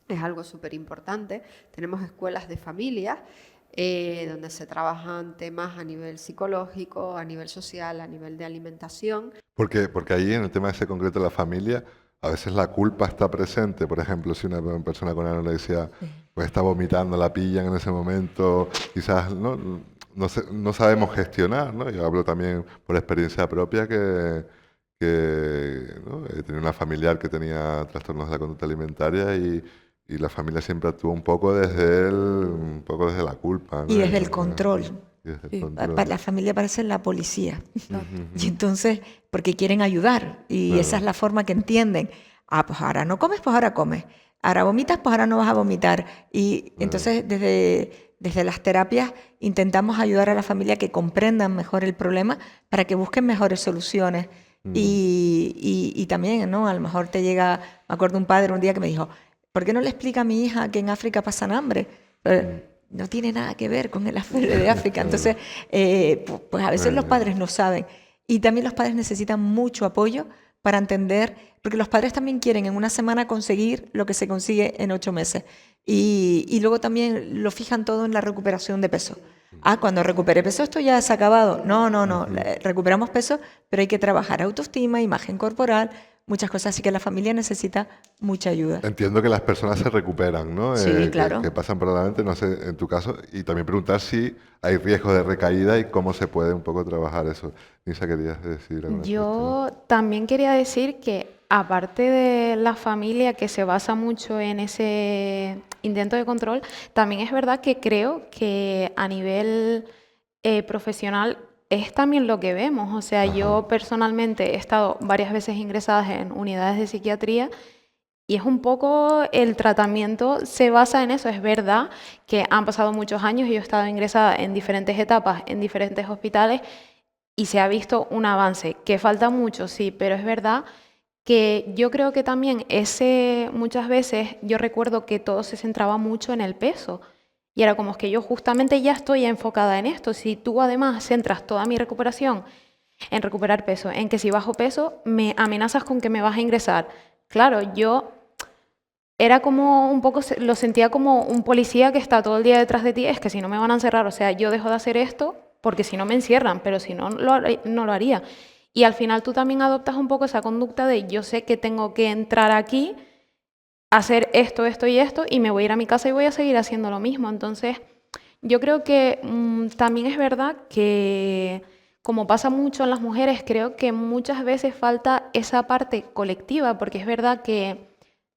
es algo súper importante. Tenemos escuelas de familias donde se trabajan temas a nivel psicológico, a nivel social, a nivel de alimentación. Porque ahí en el tema ese concreto de la familia, a veces la culpa está presente. Por ejemplo, si una persona con anorexia pues está vomitando, la pillan en ese momento, quizás no sabemos gestionar, ¿no? Yo hablo también por experiencia propia ¿no? Tenía una familiar que tenía trastornos de la conducta alimentaria y la familia siempre actuó un poco un poco desde la culpa, ¿no? Y desde el control. Y desde el Sí. control. La familia parece la policía. Y entonces, porque quieren ayudar. Y Claro. esa es la forma que entienden. Ah, pues ahora no comes, pues ahora comes. Ahora vomitas, pues ahora no vas a vomitar. Y entonces, desde las terapias, intentamos ayudar a la familia a que comprendan mejor el problema para que busquen mejores soluciones. Y también, ¿no? A lo mejor te llega, me acuerdo un padre un día que me dijo, ¿por qué no le explica a mi hija que en África pasan hambre? No tiene nada que ver con el hambre de África. Entonces, pues a veces los padres no saben. Y también los padres necesitan mucho apoyo para entender, porque los padres también quieren en una semana conseguir lo que se consigue en 8 meses. Y luego también lo fijan todo en la recuperación de peso. Ah, cuando recupere peso esto ya se ha acabado. No, recuperamos peso, pero hay que trabajar autoestima, imagen corporal, muchas cosas. Así que la familia necesita mucha ayuda. Entiendo que las personas se recuperan, ¿no? Sí, claro. Que pasan por la mente, no sé, en tu caso, y también preguntar si hay riesgo de recaída y cómo se puede un poco trabajar eso. Nisa, querías decir alguna cuestión. Yo también quería decir que aparte de la familia que se basa mucho en ese intento de control, también es verdad que creo que a nivel profesional es también lo que vemos. O sea, yo personalmente he estado varias veces ingresada en unidades de psiquiatría y es un poco el tratamiento se basa en eso. Es verdad que han pasado muchos años y yo he estado ingresada en diferentes etapas, en diferentes hospitales y se ha visto un avance, que falta mucho, sí, pero es verdad que yo creo que también muchas veces yo recuerdo que todo se centraba mucho en el peso. Y era como es que yo justamente ya estoy enfocada en esto. Si tú además centras toda mi recuperación en recuperar peso, en que si bajo peso me amenazas con que me vas a ingresar. Claro, yo era como un poco, lo sentía como un policía que está todo el día detrás de ti, es que si no me van a encerrar, o sea, yo dejo de hacer esto porque si no me encierran, pero si no, no lo haría. Y al final tú también adoptas un poco esa conducta de yo sé que tengo que entrar aquí, hacer esto, esto y esto, y me voy a ir a mi casa y voy a seguir haciendo lo mismo. Entonces, yo creo que también es verdad que, como pasa mucho en las mujeres, creo que muchas veces falta esa parte colectiva, porque es verdad que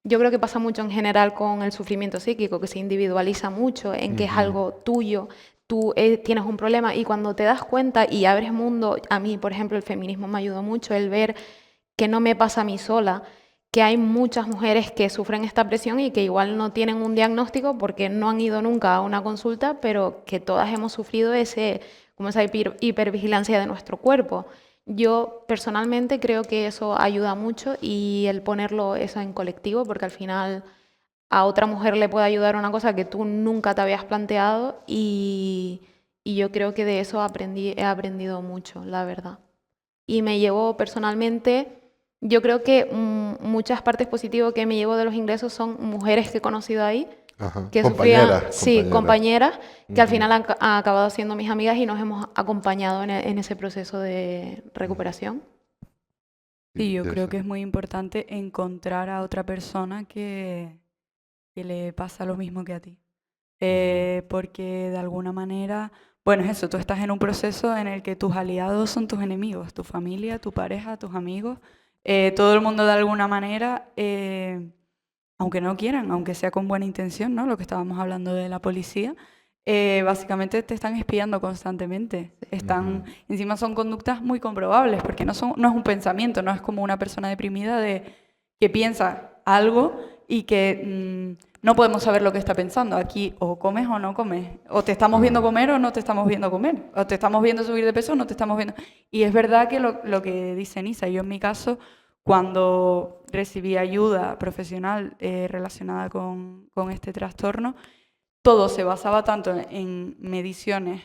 yo creo que pasa mucho en general con el sufrimiento psíquico, que se individualiza mucho en que es algo tuyo, tú tienes un problema y cuando te das cuenta y abres mundo, a mí, por ejemplo, el feminismo me ayudó mucho, el ver que no me pasa a mí sola, que hay muchas mujeres que sufren esta presión y que igual no tienen un diagnóstico porque no han ido nunca a una consulta, pero que todas hemos sufrido como esa hipervigilancia de nuestro cuerpo. Yo personalmente creo que eso ayuda mucho y el ponerlo eso en colectivo, porque al final a otra mujer le puede ayudar una cosa que tú nunca te habías planteado y yo creo que de eso he aprendido mucho, la verdad. Y me llevo personalmente, yo creo que muchas partes positivas que me llevo de los ingresos son mujeres que he conocido ahí, Ajá. que sufrían, Compañeras, sí, compañeras, que al Ujú. final han acabado siendo mis amigas y nos hemos acompañado en ese proceso de recuperación. Sí, yo creo Eso. que es muy importante encontrar a otra persona que le pasa lo mismo que a ti. Porque de alguna manera, bueno, es eso, tú estás en un proceso en el que tus aliados son tus enemigos, tu familia, tu pareja, tus amigos, todo el mundo de alguna manera, aunque no quieran, aunque sea con buena intención, ¿no? Lo que estábamos hablando de la policía, básicamente te están espiando constantemente. Encima son conductas muy comprobables, porque no es un pensamiento, no es como una persona deprimida que piensa algo y que no podemos saber lo que está pensando. Aquí o comes o no comes, o te estamos viendo comer o no te estamos viendo comer, o te estamos viendo subir de peso o no te estamos viendo. Y es verdad que lo que dice Nisa, yo en mi caso, cuando recibí ayuda profesional relacionada con este trastorno, todo se basaba tanto en mediciones,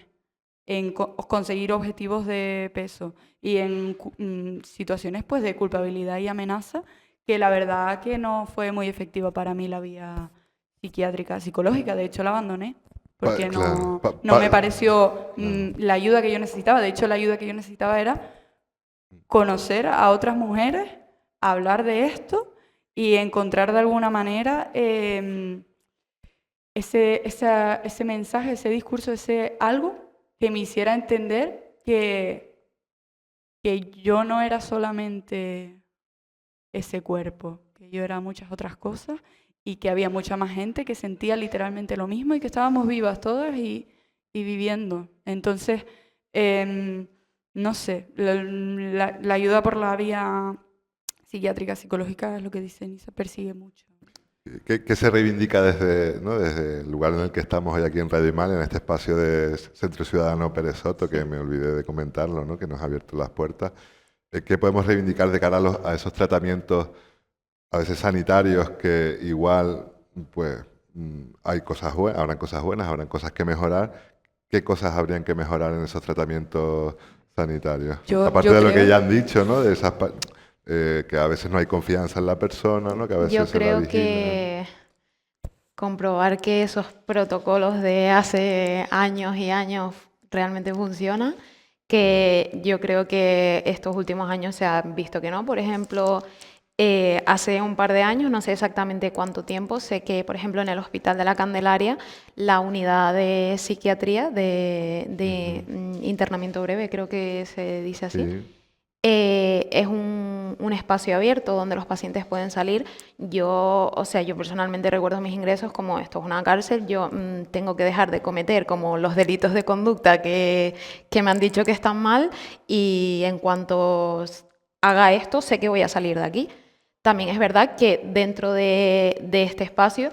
en conseguir objetivos de peso y en situaciones pues de culpabilidad y amenaza, que la verdad que no fue muy efectiva para mí la vía psiquiátrica, psicológica. De hecho, la abandoné porque Claro. no me pareció la ayuda que yo necesitaba. De hecho, la ayuda que yo necesitaba era conocer a otras mujeres, hablar de esto y encontrar de alguna manera ese mensaje, ese discurso, ese algo que me hiciera entender que yo no era solamente ese cuerpo, que yo era muchas otras cosas y que había mucha más gente que sentía literalmente lo mismo y que estábamos vivas todas y viviendo. Entonces, no sé, la ayuda por la vía psiquiátrica, psicológica es lo que dice Nisa, persigue mucho. ¿Qué se reivindica desde el lugar en el que estamos hoy aquí en Radio Imalia, en este espacio de Centro Ciudadano Pérez Soto, que me olvidé de comentarlo, ¿no? Que nos ha abierto las puertas? ¿Qué podemos reivindicar de cara a esos tratamientos, a veces sanitarios, que igual pues hay cosas buenas, habrán cosas buenas, habrán cosas que mejorar? ¿Qué cosas habrían que mejorar en esos tratamientos sanitarios? Aparte de lo que ya han dicho, ¿no? De esas que a veces no hay confianza en la persona, ¿no? Que a veces Yo se la creo vigila. que comprobar que esos protocolos de hace años y años realmente funcionan, que yo creo que estos últimos años se ha visto que no. Por ejemplo, hace un par de años, no sé exactamente cuánto tiempo, sé que, por ejemplo, en el Hospital de la Candelaria, la unidad de psiquiatría, de internamiento breve, creo que se dice así, Sí. es un espacio abierto donde los pacientes pueden salir. Yo personalmente recuerdo mis ingresos como esto es una cárcel, yo tengo que dejar de cometer como los delitos de conducta que me han dicho que están mal y en cuanto haga esto sé que voy a salir de aquí. También es verdad que dentro de este espacio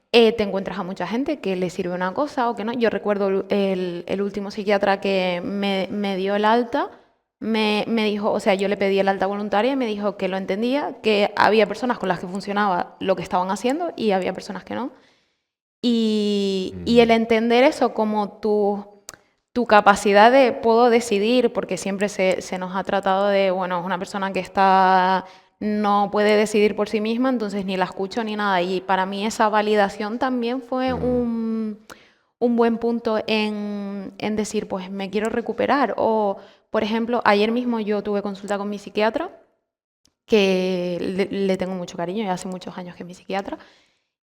te encuentras a mucha gente que le sirve una cosa o que no. Yo recuerdo el último psiquiatra que me dio el alta, me dijo, o sea, yo le pedí el alta voluntaria y me dijo que lo entendía, que había personas con las que funcionaba lo que estaban haciendo y había personas que no. Y el entender eso como tu capacidad de puedo decidir, porque siempre se nos ha tratado de, bueno, es una persona que no puede decidir por sí misma, entonces ni la escucho ni nada. Y para mí esa validación también fue un buen punto en decir, pues me quiero recuperar. O, por ejemplo, ayer mismo yo tuve consulta con mi psiquiatra, que le tengo mucho cariño, ya hace muchos años que es mi psiquiatra.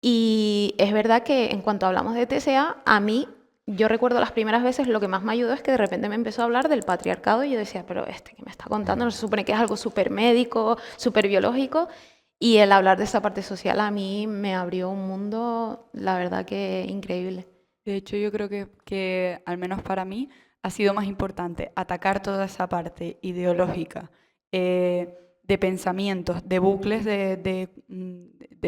Y es verdad que en cuanto hablamos de TCA, a mí, yo recuerdo las primeras veces, lo que más me ayudó es que de repente me empezó a hablar del patriarcado y yo decía, pero que me está contando, no se supone que es algo súper médico, súper biológico. Y el hablar de esa parte social a mí me abrió un mundo, la verdad que increíble. De hecho, yo creo que al menos para mí ha sido más importante atacar toda esa parte ideológica de pensamientos, de bucles de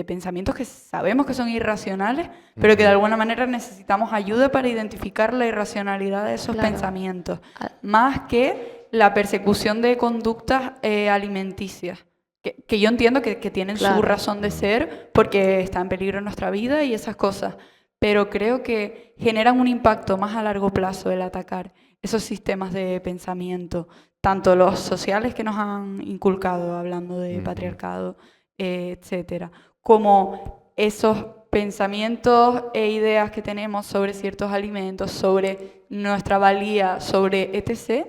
pensamientos que sabemos que son irracionales, pero que de alguna manera necesitamos ayuda para identificar la irracionalidad de esos Claro. pensamientos, más que la persecución de conductas alimenticias. Que yo entiendo que tienen su Claro. razón de ser porque está en peligro nuestra vida y esas cosas, pero creo que generan un impacto más a largo plazo el atacar esos sistemas de pensamiento, tanto los sociales que nos han inculcado, hablando de patriarcado, etcétera, como esos pensamientos e ideas que tenemos sobre ciertos alimentos, sobre nuestra valía, sobre etc.,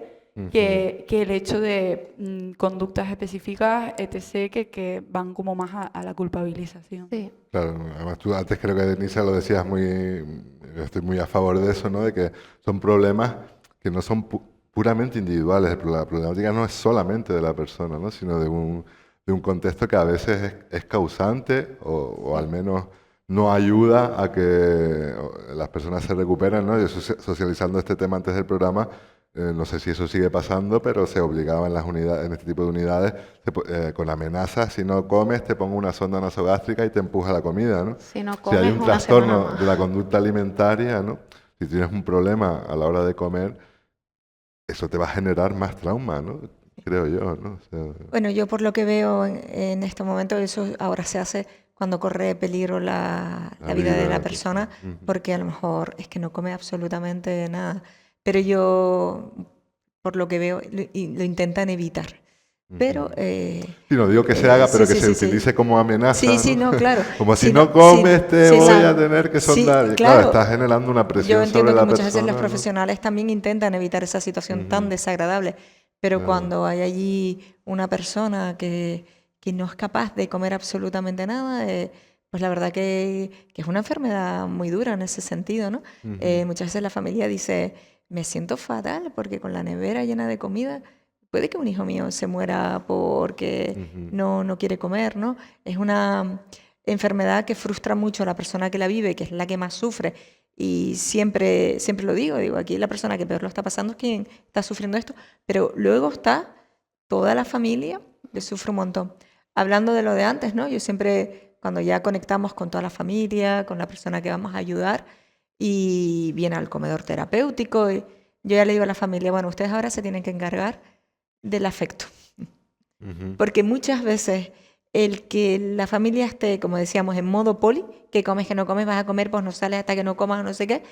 que el hecho de conductas específicas, etc., que van como más a la culpabilización. Sí. Claro, además tú antes creo que Denisa lo decías estoy muy a favor de eso, ¿no? De que son problemas que no son puramente individuales, la problemática no es solamente de la persona, ¿no? Sino de un contexto que a veces es causante o al menos no ayuda a que las personas se recuperen, ¿no? Yo socializando este tema antes del programa, no sé si eso sigue pasando, pero se obligaba en las unidades, en este tipo de unidades, con amenazas: si no comes, te pongo una sonda nasogástrica y te empuja la comida, ¿no? Si no Si hay comes un una semana trastorno más. de la conducta alimentaria, ¿no? Si tienes un problema a la hora de comer, eso te va a generar más trauma, ¿no? Creo yo, ¿no? O sea, Bueno, yo por lo que veo en este momento, eso ahora se hace cuando corre peligro la vida de la persona, Ujú, porque a lo mejor es que no come absolutamente nada. Pero yo, por lo que veo, lo intentan evitar. Pero, ujú. Sí, no digo que se haga, sí, pero que sí, se sí, sí. utilice como amenaza, Sí, sí, ¿no? no, claro. Como si Si no no, si, comes te si voy la, a tener que sí, sondar. Y claro, claro. estás generando una Yo presión sobre entiendo que la muchas veces los persona, ¿no? profesionales también intentan evitar esa situación tan Ujú, desagradable, pero claro. cuando hay allí una persona que no es capaz de comer absolutamente nada, pues la verdad que es una enfermedad muy dura en ese sentido, ¿no? Ujú, Muchas veces la familia dice, me siento fatal porque con la nevera llena de comida, puede que un hijo mío se muera porque ujú, no quiere comer, ¿no? Es una enfermedad que frustra mucho a la persona que la vive, que es la que más sufre. Y siempre lo digo, aquí la persona que peor lo está pasando es quien está sufriendo esto, pero luego está toda la familia que sufre un montón. Hablando de lo de antes, ¿no? Yo siempre, cuando ya conectamos con toda la familia, con la persona que vamos a ayudar, y viene al comedor terapéutico, y yo ya le digo a la familia, bueno, ustedes ahora se tienen que encargar del afecto. ujú, Porque muchas veces el que la familia esté, como decíamos, en modo poli, que comes, que no comes, vas a comer, pues no sales hasta que no comas o no sé qué,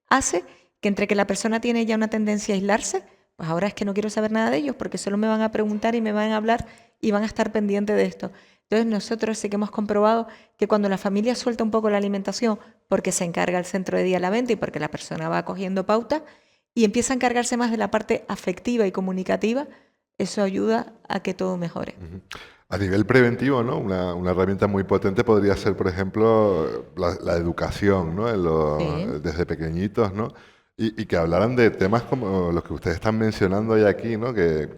hace que entre que la persona tiene ya una tendencia a aislarse, pues ahora es que no quiero saber nada de ellos porque solo me van a preguntar y me van a hablar y van a estar pendientes de esto. Entonces nosotros sí que hemos comprobado que cuando la familia suelta un poco la alimentación porque se encarga el centro de día a la venta y porque la persona va cogiendo pauta y empieza a encargarse más de la parte afectiva y comunicativa, eso ayuda a que todo mejore. ujú. A nivel preventivo, ¿no? Una herramienta muy potente podría ser, por ejemplo, la educación, ¿no? Sí. Desde pequeñitos, ¿no? Y que hablaran de temas como los que ustedes están mencionando hoy aquí, ¿no? Que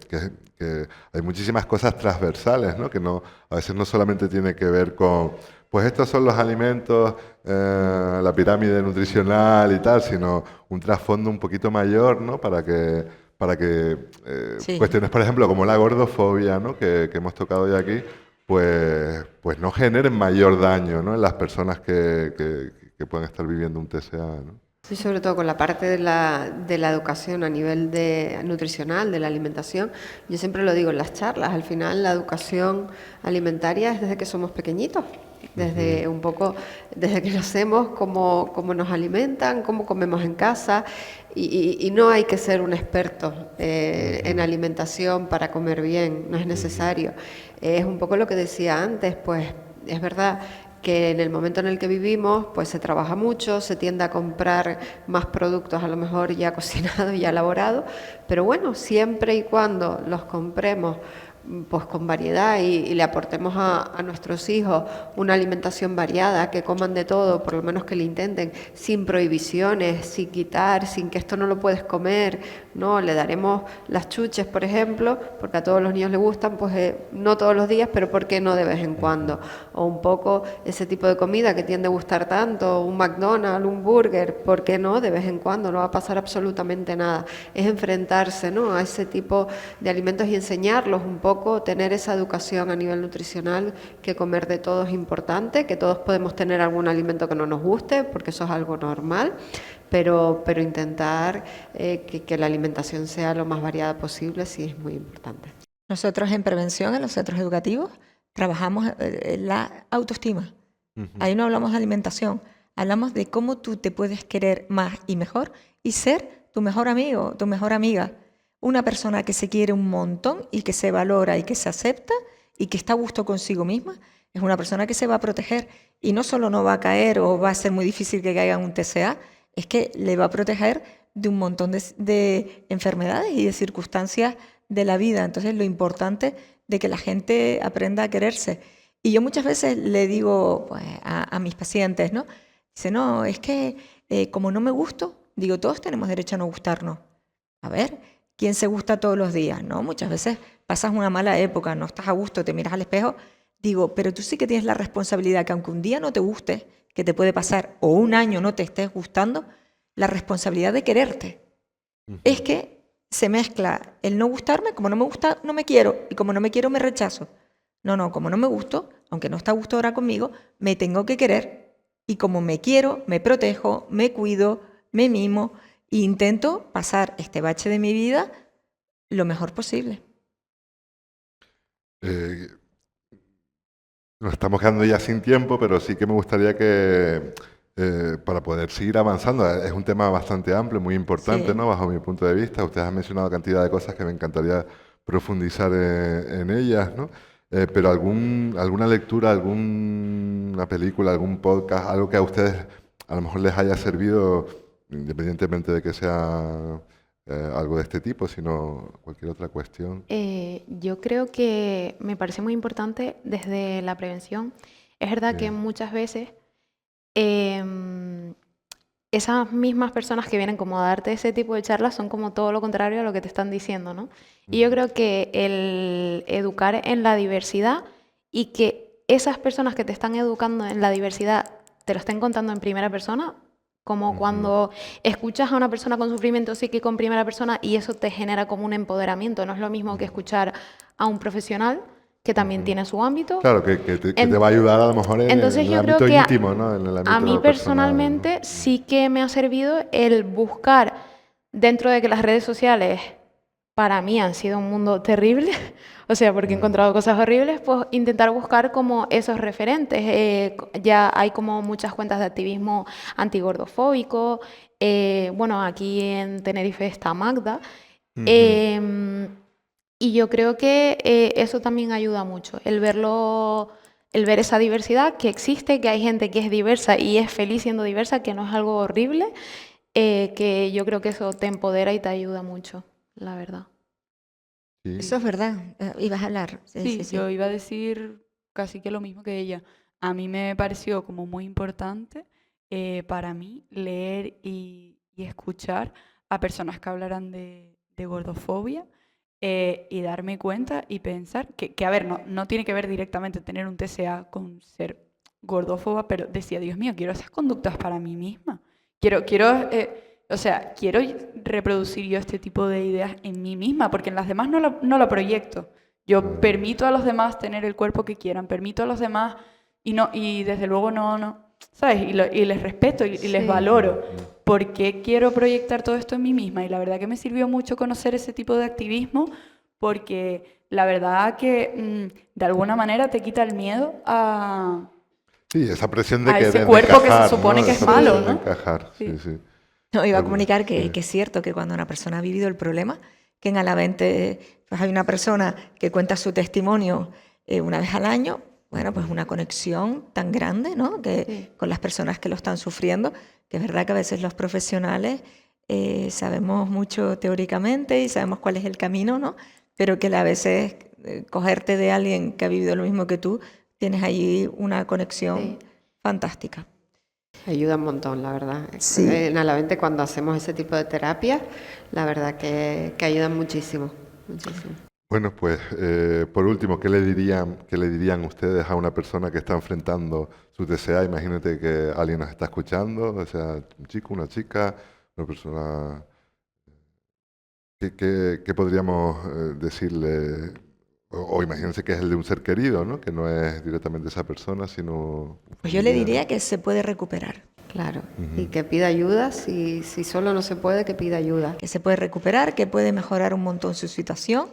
hay muchísimas cosas transversales, ¿no? Que no, a veces no solamente tiene que ver con, pues estos son los alimentos, la pirámide nutricional y tal, sino un trasfondo un poquito mayor, ¿no? Para que Sí, cuestiones, por ejemplo, como la gordofobia, ¿no? que hemos tocado hoy aquí, pues no generen mayor daño, ¿no? En las personas que puedan estar viviendo un TCA, ¿no? Sí, sobre todo con la parte de la educación a nivel de, nutricional, de la alimentación. Yo siempre lo digo en las charlas, al final la educación alimentaria es desde que somos pequeñitos, Ujú, desde un poco, desde que nacemos, cómo nos alimentan, cómo comemos en casa, y no hay que ser un experto en ujú, alimentación para comer bien, no es ujú, necesario. Es un poco lo que decía antes, pues es verdad que en el momento en el que vivimos, pues se trabaja mucho, se tiende a comprar más productos a lo mejor ya cocinados y ya elaborados, pero bueno, siempre y cuando los compremos pues con variedad y le aportemos a nuestros hijos una alimentación variada, que coman de todo, por lo menos que le intenten, sin prohibiciones, sin quitar, sin que esto no lo puedes comer, no, le daremos las chuches, por ejemplo, porque a todos los niños les gustan, pues no todos los días, pero ¿por qué no de vez en cuando? O un poco ese tipo de comida que tiende a gustar tanto, un McDonald's, un burger, ¿por qué no? De vez en cuando, no va a pasar absolutamente nada. Es enfrentarse, ¿no? A ese tipo de alimentos y enseñarlos un poco, tener esa educación a nivel nutricional, que comer de todo es importante, que todos podemos tener algún alimento que no nos guste, porque eso es algo normal, pero intentar que la alimentación sea lo más variada posible sí es muy importante. nosotros en prevención, en los centros educativos, trabajamos la autoestima. ujú, Ahí no hablamos de alimentación, hablamos de cómo tú te puedes querer más y mejor y ser tu mejor amigo, tu mejor amiga. Una persona que se quiere un montón y que se valora y que se acepta y que está a gusto consigo misma, es una persona que se va a proteger y no solo no va a caer o va a ser muy difícil que caiga en un TCA, es que le va a proteger de un montón de enfermedades y de circunstancias de la vida. Entonces, lo importante de que la gente aprenda a quererse. Y yo muchas veces le digo pues, a mis pacientes, ¿no? Dice, no, es que como no me gusto, digo, todos tenemos derecho a no gustarnos. A ver, ¿quién se gusta todos los días? ¿No? Muchas veces pasas una mala época, no estás a gusto, te miras al espejo. Digo, pero tú sí que tienes la responsabilidad que aunque un día no te guste, que te puede pasar, o un año no te estés gustando, la responsabilidad de quererte. Es que se mezcla el no gustarme, como no me gusta, no me quiero, y como no me quiero, me rechazo. No, como no me gusto, aunque no está a gusto ahora conmigo, me tengo que querer. Y como me quiero, me protejo, me cuido, me mimo e intento pasar este bache de mi vida lo mejor posible. Eh, Nos estamos quedando ya sin tiempo, pero sí que me gustaría que, para poder seguir avanzando, es un tema bastante amplio, muy importante, Sí. ¿no? Bajo mi punto de vista. Ustedes han mencionado cantidad de cosas que me encantaría profundizar en ellas, ¿no? Pero alguna lectura, alguna película, algún podcast, algo que a ustedes a lo mejor les haya servido, independientemente de que sea algo de este tipo, sino cualquier otra cuestión. Yo creo que me parece muy importante desde la prevención. Es verdad que Sí. muchas veces esas mismas personas que vienen como a darte ese tipo de charlas son como todo lo contrario a lo que te están diciendo, ¿no? Y yo creo que el educar en la diversidad y que esas personas que te están educando en la diversidad te lo estén contando en primera persona, como cuando escuchas a una persona con sufrimiento psíquico en primera persona y eso te genera como un empoderamiento. No es lo mismo que escuchar a un profesional que también tiene su ámbito. Claro, que te va a ayudar a lo mejor en Entonces el yo creo ámbito que íntimo, ¿no? En el a mí ámbito personal, ¿no? personalmente sí que me ha servido el buscar, dentro de que las redes sociales para mí han sido un mundo terrible, o sea, porque he encontrado cosas horribles, pues intentar buscar como esos referentes. Ya hay como muchas cuentas de activismo antigordofóbico. Bueno, aquí en Tenerife está Magda. Em, y yo creo que eso también ayuda mucho, el verlo, el ver esa diversidad que existe, que hay gente que es diversa y es feliz siendo diversa, que no es algo horrible, que yo creo que eso te empodera y te ayuda mucho, la verdad. Sí. Eso es verdad. Ibas a hablar. Sí, Sí. yo iba a decir casi que lo mismo que ella. A mí me pareció como muy importante para mí leer y escuchar a personas que hablaran de gordofobia y darme cuenta y pensar que a ver, no tiene que ver directamente tener un TCA con ser gordófoba, pero decía, Dios mío, quiero esas conductas para mí misma. O sea, quiero reproducir yo este tipo de ideas en mí misma, porque en las demás no lo proyecto. Yo permito a los demás tener el cuerpo que quieran, permito a los demás y desde luego ¿sabes? Y les respeto y les Sí. valoro. ¿Por qué quiero proyectar todo esto en mí misma? Y la verdad que me sirvió mucho conocer ese tipo de activismo, porque la verdad que de alguna manera te quita el miedo Sí, esa presión a de ese de cuerpo que se encajar, supone ¿no? que es Esa malo, presión de ¿no? encajar, sí, Sí. sí. No, iba a Algo- comunicar sí. que es cierto que cuando una persona ha vivido el problema, que en Alavente pues hay una persona que cuenta su testimonio una vez al año, bueno, pues una conexión tan grande, ¿no? Que Sí. con las personas que lo están sufriendo, que es verdad que a veces los profesionales sabemos mucho teóricamente y sabemos cuál es el camino, ¿no? Pero que a veces cogerte de alguien que ha vivido lo mismo que tú, tienes allí una conexión Sí. fantástica. Ayuda un montón, la verdad. Sí. En Alavente cuando hacemos ese tipo de terapia, la verdad que ayudan muchísimo, muchísimo. Bueno, pues por último, qué le dirían ustedes a una persona que está enfrentando su TCA? Imagínate que alguien nos está escuchando, o sea, un chico, una chica, una persona. ¿Qué podríamos decirle? O imagínense que es el de un ser querido, ¿no? Que no es directamente esa persona, sino un Pues yo le familiar. diría que se puede recuperar, Claro. Y que pida ayuda, si solo no se puede, que pida ayuda. que se puede recuperar, que puede mejorar un montón su situación,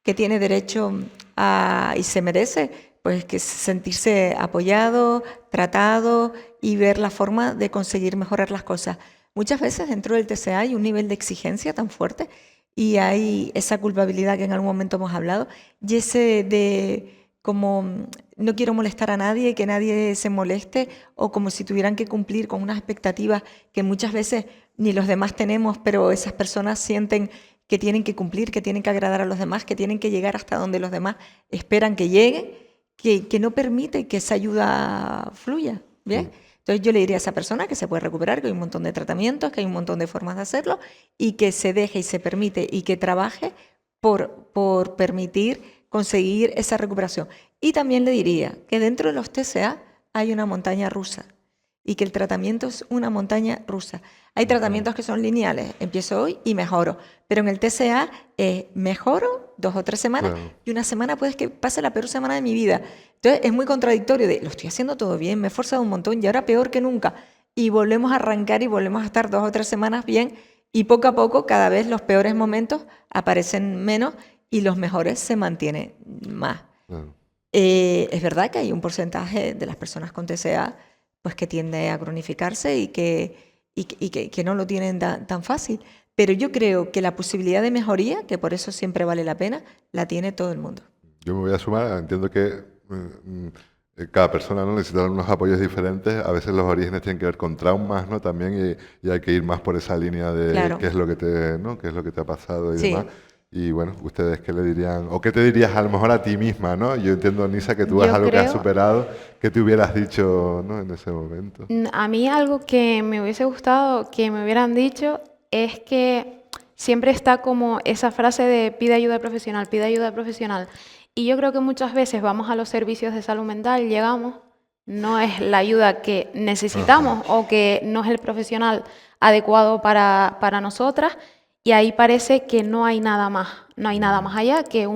que tiene derecho a, y se merece, pues que sentirse apoyado, tratado y ver la forma de conseguir mejorar las cosas. Muchas veces dentro del TCA hay un nivel de exigencia tan fuerte y hay esa culpabilidad que en algún momento hemos hablado y ese de como no quiero molestar a nadie, que nadie se moleste, o como si tuvieran que cumplir con unas expectativas que muchas veces ni los demás tenemos, pero esas personas sienten que tienen que cumplir, que tienen que agradar a los demás, que tienen que llegar hasta donde los demás esperan que lleguen, que no permite que esa ayuda fluya. ¿Bien? Entonces yo le diría a esa persona que se puede recuperar, que hay un montón de tratamientos, que hay un montón de formas de hacerlo, y que se deje y se permite y que trabaje por permitir conseguir esa recuperación. Y también le diría que dentro de los TCA hay una montaña rusa y que el tratamiento es una montaña rusa. Hay tratamientos que son lineales, empiezo hoy y mejoro, pero en el TCA mejoro 2 o 3 semanas Claro. y una semana puede que pase la peor semana de mi vida. Entonces es muy contradictorio de, lo estoy haciendo todo bien, me he esforzado un montón y ahora peor que nunca. Y volvemos a arrancar y volvemos a estar 2 o 3 semanas bien y poco a poco cada vez los peores momentos aparecen menos y los mejores se mantienen más. Claro. Es verdad que hay un porcentaje de las personas con TCA pues, que tiende a cronificarse y que no lo tienen tan fácil. Pero yo creo que la posibilidad de mejoría, que por eso siempre vale la pena, la tiene todo el mundo. Yo me voy a sumar, entiendo que cada persona, ¿no?, necesita unos apoyos diferentes. A veces los orígenes tienen que ver con traumas, ¿no?, también, y hay que ir más por esa línea de Claro. qué es lo que te, ¿no?, qué es lo que te ha pasado y Sí. demás. Y bueno, ustedes qué le dirían, o qué te dirías a lo mejor a ti misma, ¿no? Yo entiendo, Nisa, que tú es Yo algo que has creo- superado, ¿qué te hubieras dicho, ¿no?, en ese momento? A mí algo que me hubiese gustado que me hubieran dicho es que siempre está como esa frase de pide ayuda profesional, pide ayuda profesional. Y yo creo que muchas veces vamos a los servicios de salud mental, llegamos, no es la ayuda que necesitamos o que no es el profesional adecuado para nosotras, y ahí parece que no hay nada más, no hay nada más allá que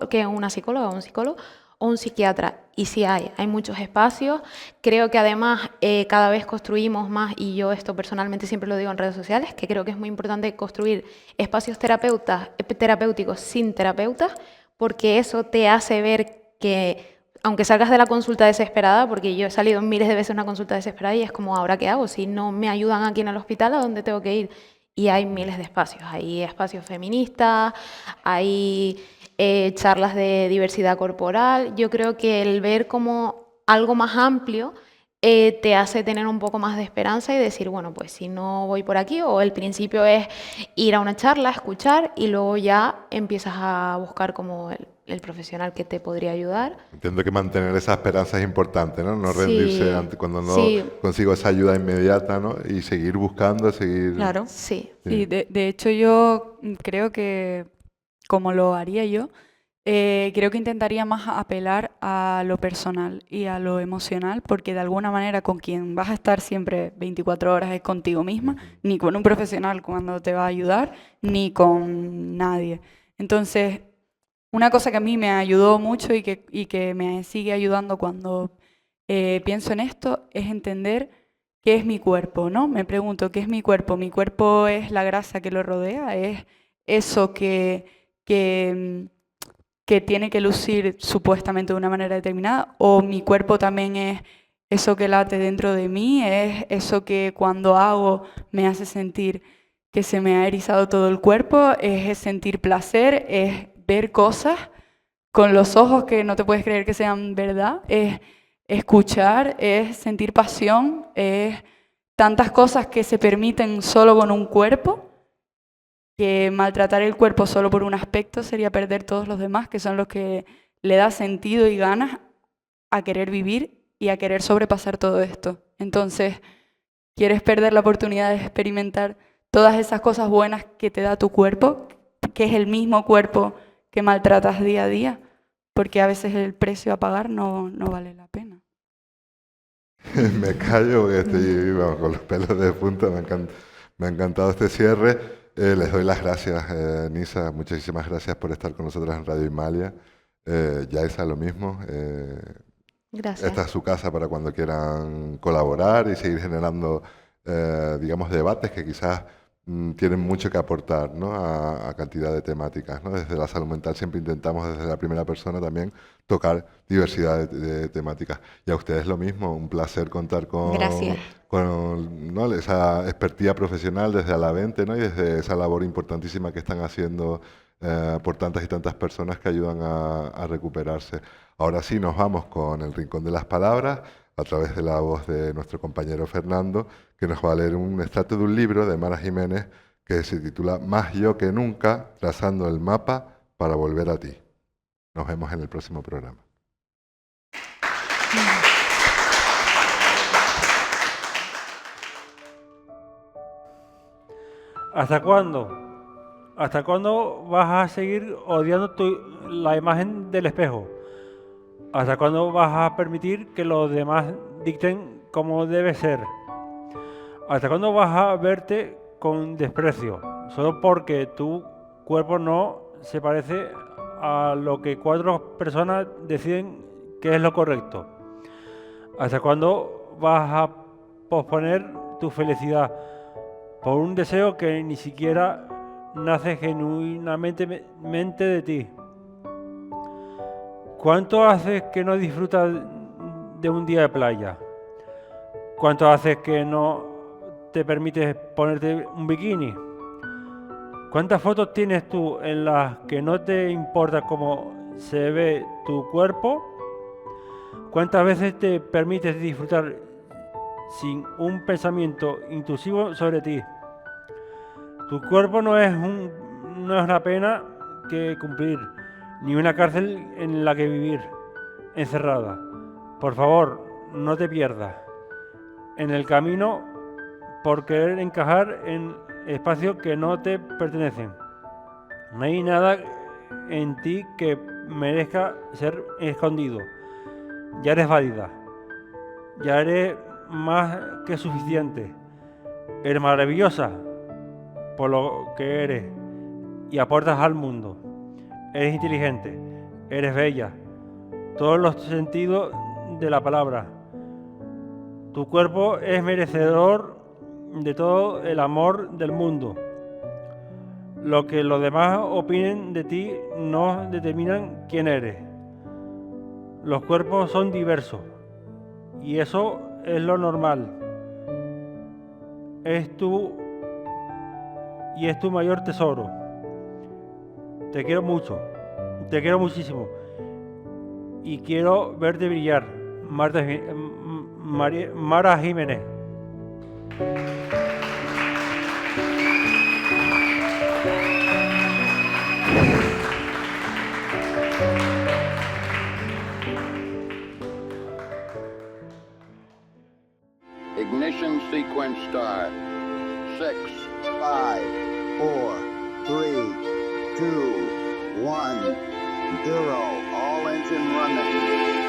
que una psicóloga o un psicólogo o un psiquiatra. Y sí hay muchos espacios. Creo que además cada vez construimos más, y yo esto personalmente siempre lo digo en redes sociales, que creo que es muy importante construir espacios terapéuticos sin terapeutas, porque eso te hace ver que, aunque salgas de la consulta desesperada, porque yo he salido miles de veces de una consulta desesperada y es como, ¿ahora qué hago? Si no me ayudan aquí en el hospital, ¿a dónde tengo que ir? Y hay miles de espacios. Hay espacios feministas, hay charlas de diversidad corporal. Yo creo que el ver como algo más amplio te hace tener un poco más de esperanza y decir, bueno, pues si no voy por aquí, o el principio es ir a una charla, escuchar, y luego ya empiezas a buscar como el profesional que te podría ayudar. Entiendo que mantener esa esperanza es importante, ¿no? No Sí, rendirse ante cuando no sí, consigo esa ayuda inmediata, ¿no? Y seguir buscando, seguir... Claro. sí. Sí. Sí, de hecho yo creo que, como lo haría yo, creo que intentaría más apelar a lo personal y a lo emocional, porque de alguna manera con quien vas a estar siempre 24 horas es contigo misma, ni con un profesional cuando te va a ayudar, ni con nadie. Entonces, una cosa que a mí me ayudó mucho y que me sigue ayudando cuando pienso en esto es entender qué es mi cuerpo, ¿no? Me pregunto, ¿qué es mi cuerpo? Mi cuerpo es la grasa que lo rodea, es eso que, que tiene que lucir supuestamente de una manera determinada, o mi cuerpo también es eso que late dentro de mí, es eso que cuando hago me hace sentir que se me ha erizado todo el cuerpo, es sentir placer, es ver cosas con los ojos que no te puedes creer que sean verdad, es escuchar, es sentir pasión, es tantas cosas que se permiten solo con un cuerpo, que maltratar el cuerpo solo por un aspecto sería perder todos los demás, que son los que le da sentido y ganas a querer vivir y a querer sobrepasar todo esto. Entonces, ¿quieres perder la oportunidad de experimentar todas esas cosas buenas que te da tu cuerpo, que es el mismo cuerpo que maltratas día a día? Porque a veces el precio a pagar no vale la pena. Me callo porque estoy vamos, con los pelos de punta. Me ha encantado este cierre. Les doy las gracias, Nisa. Muchísimas gracias por estar con nosotros en Radio Himalaya. Yaisa, lo mismo. Gracias. Esta es su casa para cuando quieran colaborar y seguir generando, digamos, debates que quizás tienen mucho que aportar, ¿no?, a cantidad de temáticas, ¿no? Desde la salud mental siempre intentamos, desde la primera persona también, tocar diversidad de temáticas. Y a ustedes lo mismo, un placer contar Gracias. con, ¿no?, esa expertía profesional desde Alavente, ¿no?, y desde esa labor importantísima que están haciendo por tantas y tantas personas que ayudan a recuperarse. Ahora sí, nos vamos con el Rincón de las Palabras, a través de la voz de nuestro compañero Fernando, que nos va a leer un extracto de un libro de Mara Jiménez que se titula Más yo que nunca, trazando el mapa para volver a ti. Nos vemos en el próximo programa. ¿Hasta cuándo? ¿Hasta cuándo vas a seguir odiando la imagen del espejo? ¿Hasta cuándo vas a permitir que los demás dicten como debe ser? ¿Hasta cuándo vas a verte con desprecio? Solo porque tu cuerpo no se parece a lo que 4 personas deciden que es lo correcto. ¿Hasta cuándo vas a posponer tu felicidad por un deseo que ni siquiera nace genuinamente de ti? ¿Cuánto haces que no disfrutas de un día de playa? ¿Cuánto haces que no te permites ponerte un bikini? ¿Cuántas fotos tienes tú en las que no te importa cómo se ve tu cuerpo? ¿Cuántas veces te permites disfrutar sin un pensamiento intrusivo sobre ti? Tu cuerpo no es una pena que cumplir, ni una cárcel en la que vivir, encerrada. Por favor, no te pierdas en el camino por querer encajar en espacios que no te pertenecen. No hay nada en ti que merezca ser escondido. Ya eres válida. Ya eres más que suficiente. Eres maravillosa por lo que eres y aportas al mundo. Eres inteligente. Eres bella. Todos los sentidos de la palabra. Tu cuerpo es merecedor de todo el amor del mundo. Lo que los demás opinen de ti no determinan quién eres. Los cuerpos son diversos y eso es lo normal. Es tu mayor tesoro. Te quiero mucho, te quiero muchísimo y quiero verte brillar. Mara Jiménez. Ignition sequence start. 6, 5, 4, 3, 2, 1, 0. All engine running.